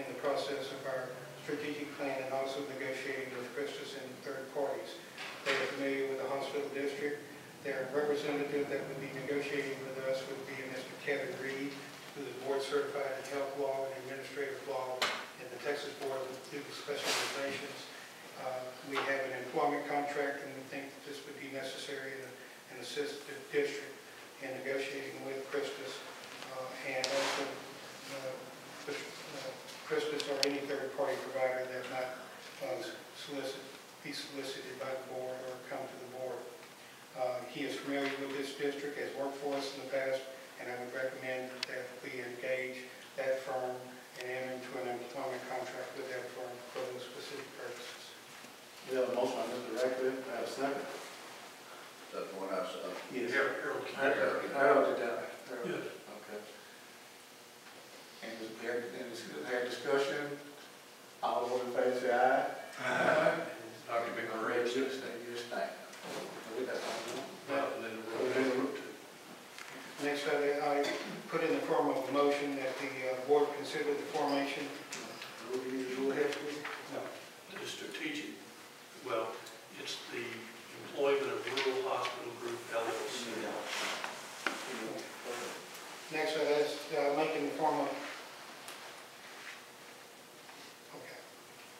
in the process of our strategic plan, and also negotiating with Christus and third parties. They are familiar with the hospital district. Their representative that would be negotiating with us would be Mr. Kevin Reed, who is board certified in health law and administrative law in the Texas Board of Legal Specializations. We have an employment contract, and we think that this would be necessary and assist the district in negotiating with Christus, and also Christus or any third-party provider that might be solicited by the board or come to the board. He is familiar with this district, has worked for us in the past, and I would recommend that we engage that firm and enter into an employment contract with that firm for those specific purposes. We have a motion by Mr. Ratcliffe, I have a second. That's the one I saw. Yes. Harold did that. Yes. Okay. And we had discussion, all those in favor say aye. Aye. Dr. McRae, You abstain. Next, I put in the form of a motion that the board consider the formation. Go ahead, please. the strategic, well, it's the employment of Rural Hospital Group LLC. Next, that's making the form of, okay.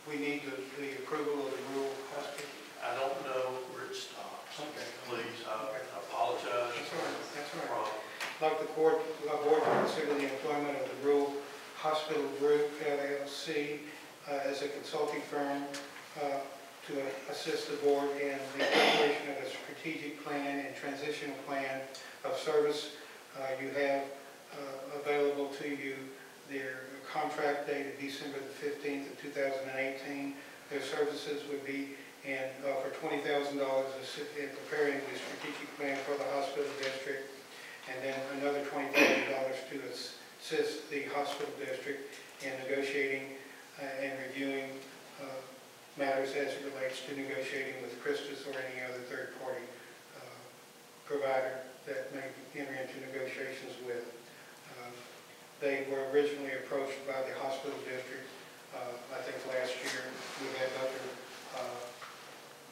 We need the approval of the rural hospital. I don't know where it stops. Okay. Please, I apologize. That's all right, that's all right. Problem. I'd like the board to consider the employment of the Rural Hospital Group LLC as a consulting firm to assist the board in the preparation of a strategic plan and transitional plan of service. You have available to you their contract dated December the 15th of 2018. Their services would be for $20,000 in preparing the strategic plan for the hospital district, and then another $20,000 to assist the hospital district in negotiating and reviewing matters as it relates to negotiating with Christus or any other third-party provider that may enter into negotiations with. They were originally approached by the hospital district, I think last year. We had Dr.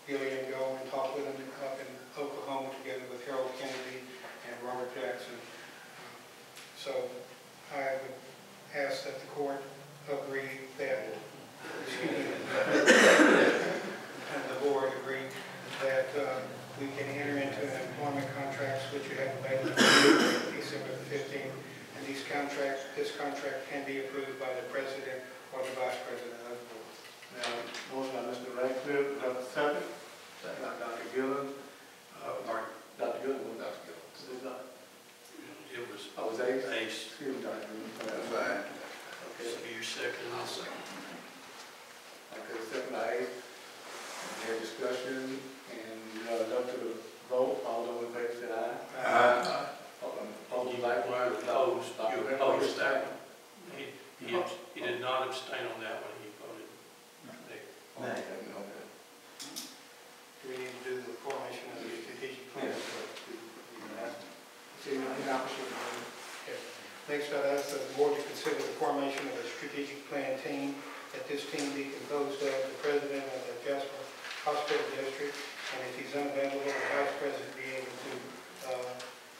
Gillian go and talk with them up in Oklahoma together with Harold Kennedy and Robert Jackson. So I would ask that the court agree that, and the board agree that we can enter into an employment contracts which you have available December the 15th. And this contract can be approved by the president or the vice president of the board. Now, motion by Mr. Ratcliffe, have a second. Second by Dr. Gillen. Dr. Gillen, was Dr. Gillen? It was Was Ace? Ace. Excuse me, Dr. Gillen. That's fine. Okay. So your second. I'll second. Okay, second by Ace. We had discussion and up to the vote. All those in favor say aye. Aye. Opposed, likewise. You opposed that one. He did not abstain on that one. He voted nay. Okay. Do we need to do the formation of the strategic plan? Next, I'd ask the board to consider the formation of a strategic plan team. That this team be composed of the president of the Jasper Hospital District, and if he's unavailable, the vice president be able to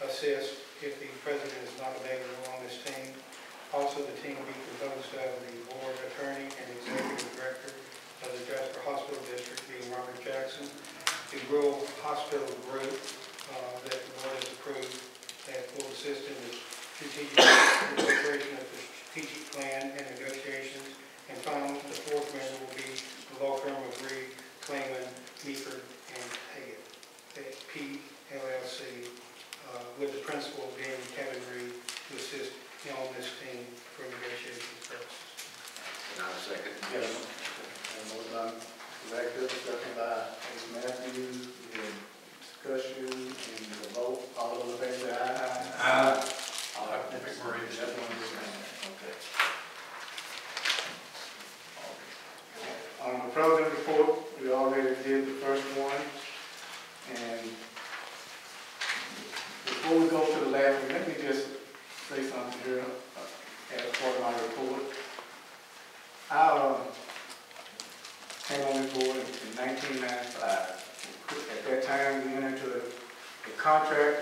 assist if the president is not available on this team. Also, the team be composed of the board attorney and executive director of the Jasper Hospital District, being Robert Jackson. The Rural Hospital Group that the board has approved that will assist in the preparation of the strategic plan and negotiations. And finally, the fourth member will be the law firm of Reed, Clayman, Meeker, and Haggett, PLLC, with the principal being Kevin Reed to assist on this team for negotiation purposes. And I'll second. Yes. And motion by Ratcliffe, second by Ace Matthews. We had discussion and the vote. All those in favor say aye. Aye. Dr. McMurray is That's one of the Okay. On the president report, we already did the first one. And before we go to the last one, let me just say something here as part of my report. I came on this board in 1995. At that time, we entered into a contract,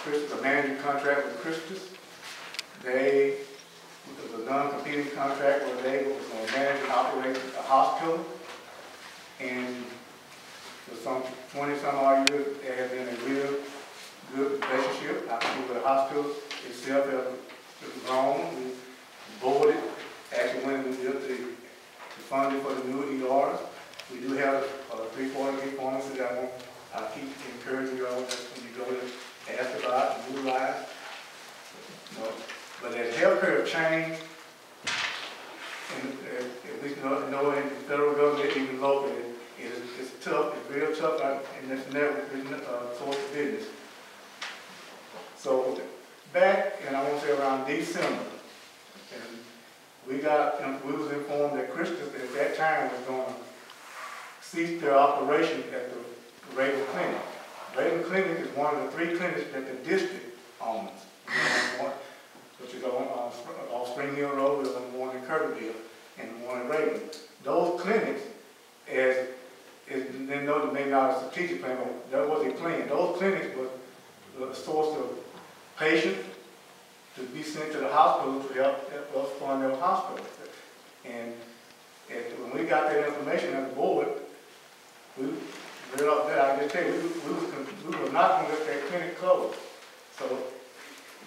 a management contract with Christus. It was a non-competing contract where they was going to manage and operate a hospital. And for some 20-some odd years, there has been a real good relationship. I think the hospital itself has grown. We boarded, actually went and funding for the new ERs. We do have 340B pharmacy that I keep encouraging you all that when you go to ask about and utilize. You know, but as healthcare changed, and if we know in the federal government, even locally, it's tough, it's real tough, and it's never source of business. So back, and I want to say around December, and we was informed that Christus at that time was going to cease their operation at the Raven Clinic. Raven Clinic is one of the 3 clinics that the district owns, which is on Spring Hill Road, and one in Kirbyville, and one in Raven. Those clinics, they know that maybe not a strategic plan, but that was a plan. Those clinics were the source of patients to be sent to the hospital to help us fund their hospitals. And when we got that information at the board, we realized that I just tell you, we were not going to let that clinic close. So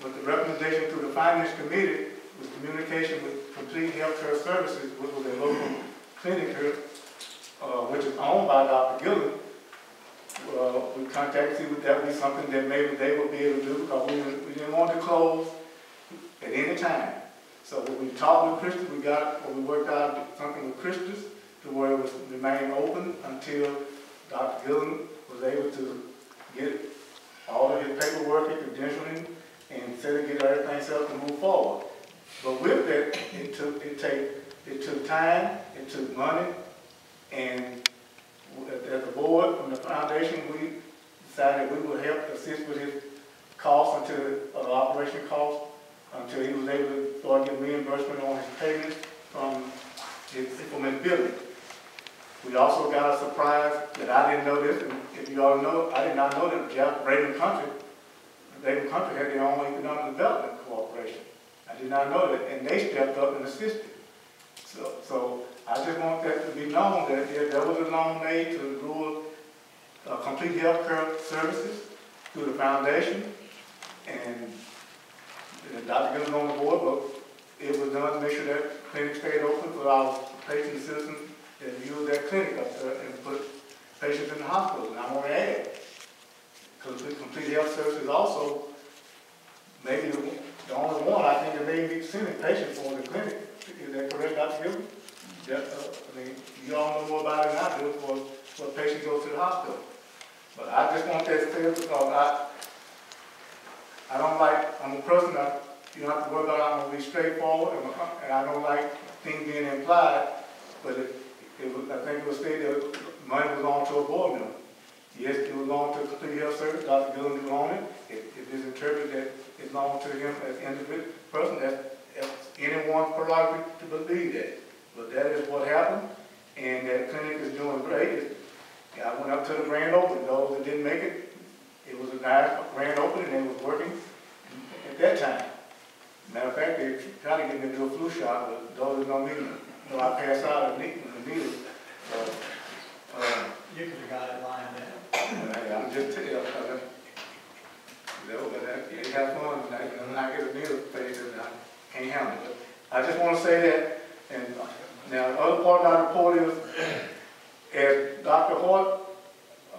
with the recommendation through the Finance Committee, with communication with Complete Healthcare Services, which was a local clinic here, which is owned by Dr. Gillen, we contacted to see would that be something that maybe they would be able to do, because we didn't want to close at any time. So when we talked with Christus, we worked out something with Christus to where it was remain open until Dr. Gillen was able to get all of his paperwork and credentialing and set to get everything set up to move forward. But with that, it took time, it took money, and as a board, from the foundation, we decided we would help assist with his costs until operation costs, until he was able to start getting reimbursement on his payments from his building. We also got a surprise that I didn't know this, and if you all know, I did not know that Raven Country had their own economic development corporation. I did not know that, and they stepped up and assisted. So I just want that to be known that there was a loan made to rural Complete Healthcare Services through the foundation, and Dr. Gillen on the board, but it was done to make sure that clinic stayed open for our patients and citizens that use that clinic up there and put patients in the hospital. And I want to add, Complete Health Services also maybe the only one I think that may be sending patients for the clinic. Is that correct, Dr. Gillen? Yeah, I mean, you all know more about it than I do for patients go to the hospital. But I just want that clear because I don't like, I'm a person that you don't have to worry about, I'm going to be straightforward, and I don't like things being implied, but I think it was stated that money was on to a board member. Yes, it was on to Complete Health Service, Dr. Gillen was on it. It is interpreted that it's on to him as an individual person, that's anyone's prerogative to believe that. But that is what happened, and that clinic is doing great. I went up to the grand opening. Those that didn't make it, it was a nice grand opening, and it was working at that time. Matter of fact, they tried to get me to do a flu shot, but those that don't need it, I passed out in the needle. You could have got it lined up. I'm just telling you, you have fun tonight, and I get a needle phase, and I can't handle it. But I just want to say that, and now the other part of my report is, as Dr. Hort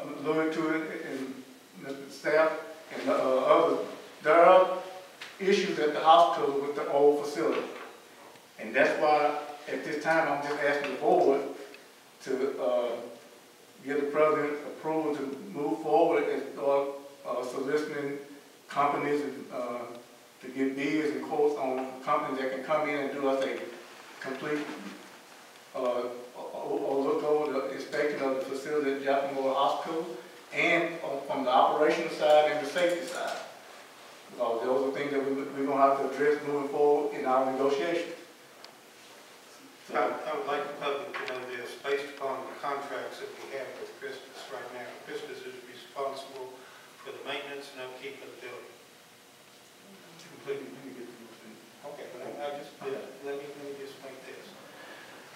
alluded to it, and the staff and others, there are issues at the hospital with the old facility. And that's why, at this time, I'm just asking the board to give the president approval to move forward and start soliciting companies to get bids and quotes on companies that can come in and do us a complete look over the inspection of the facility at Jasper Hospital, and from the operational side and the safety side. Because those are things that we're going to have to address moving forward in our negotiations. So, I would like the public to know this, based upon the contracts that we have with Christus right now. Christus is responsible for the maintenance and upkeep of the building. Completely. Okay, but let me just make this.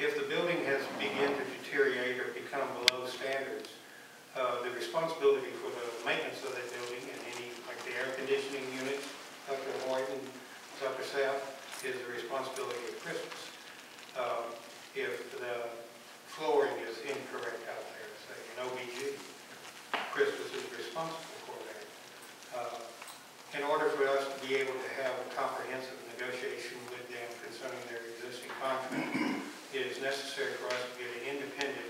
If the building has begun to deteriorate or become below standards, the responsibility for the maintenance of that building and any, like the air conditioning unit, Dr. Hoyt and Dr. South, is the responsibility of Christus. if the flooring is incorrect out there, say an OBG, Christus is responsible for that. In order for us to be able to have a comprehensive negotiation with them concerning their existing contract, it is necessary for us to get an independent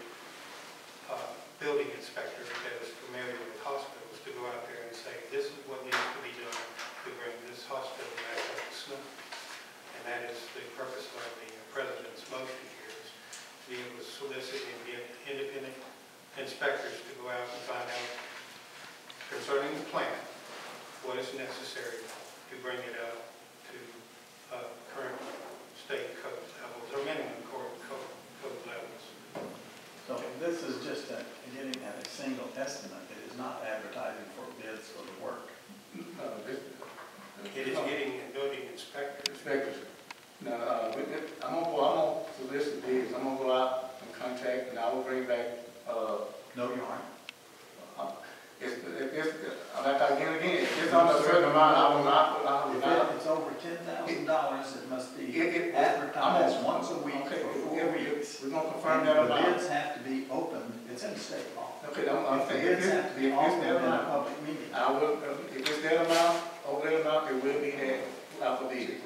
building inspector that is familiar with hospitals to go out there and say, this is what needs to be done to bring this hospital back up to snuff. And that is the purpose of the President's motion here, is to be able to solicit and get independent inspectors to go out and find out concerning the plant, what is necessary to bring it up to current state code levels or minimum code levels. So this is just getting at a single estimate. It is not advertising for bids for the work. It is getting a building inspector. Inspectors. Now, I'm gonna solicit bids. I'm gonna go out and contact, and I will bring back, No, you aren't. If it's on a certain amount, I will not. If it's over $10,000, it must be advertised once a week Okay, for 4 weeks. we're gonna confirm that The amount. bids have to be open, it's in state law. Okay, I'm The saying, bids have to be open in that a amount, public meeting. I will, if it's that amount, over that amount, it will be out for bid.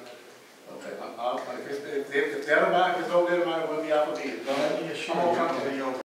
Okay, if that amount, if it's over that amount, it will be out for bid. Let me assure you, it will be over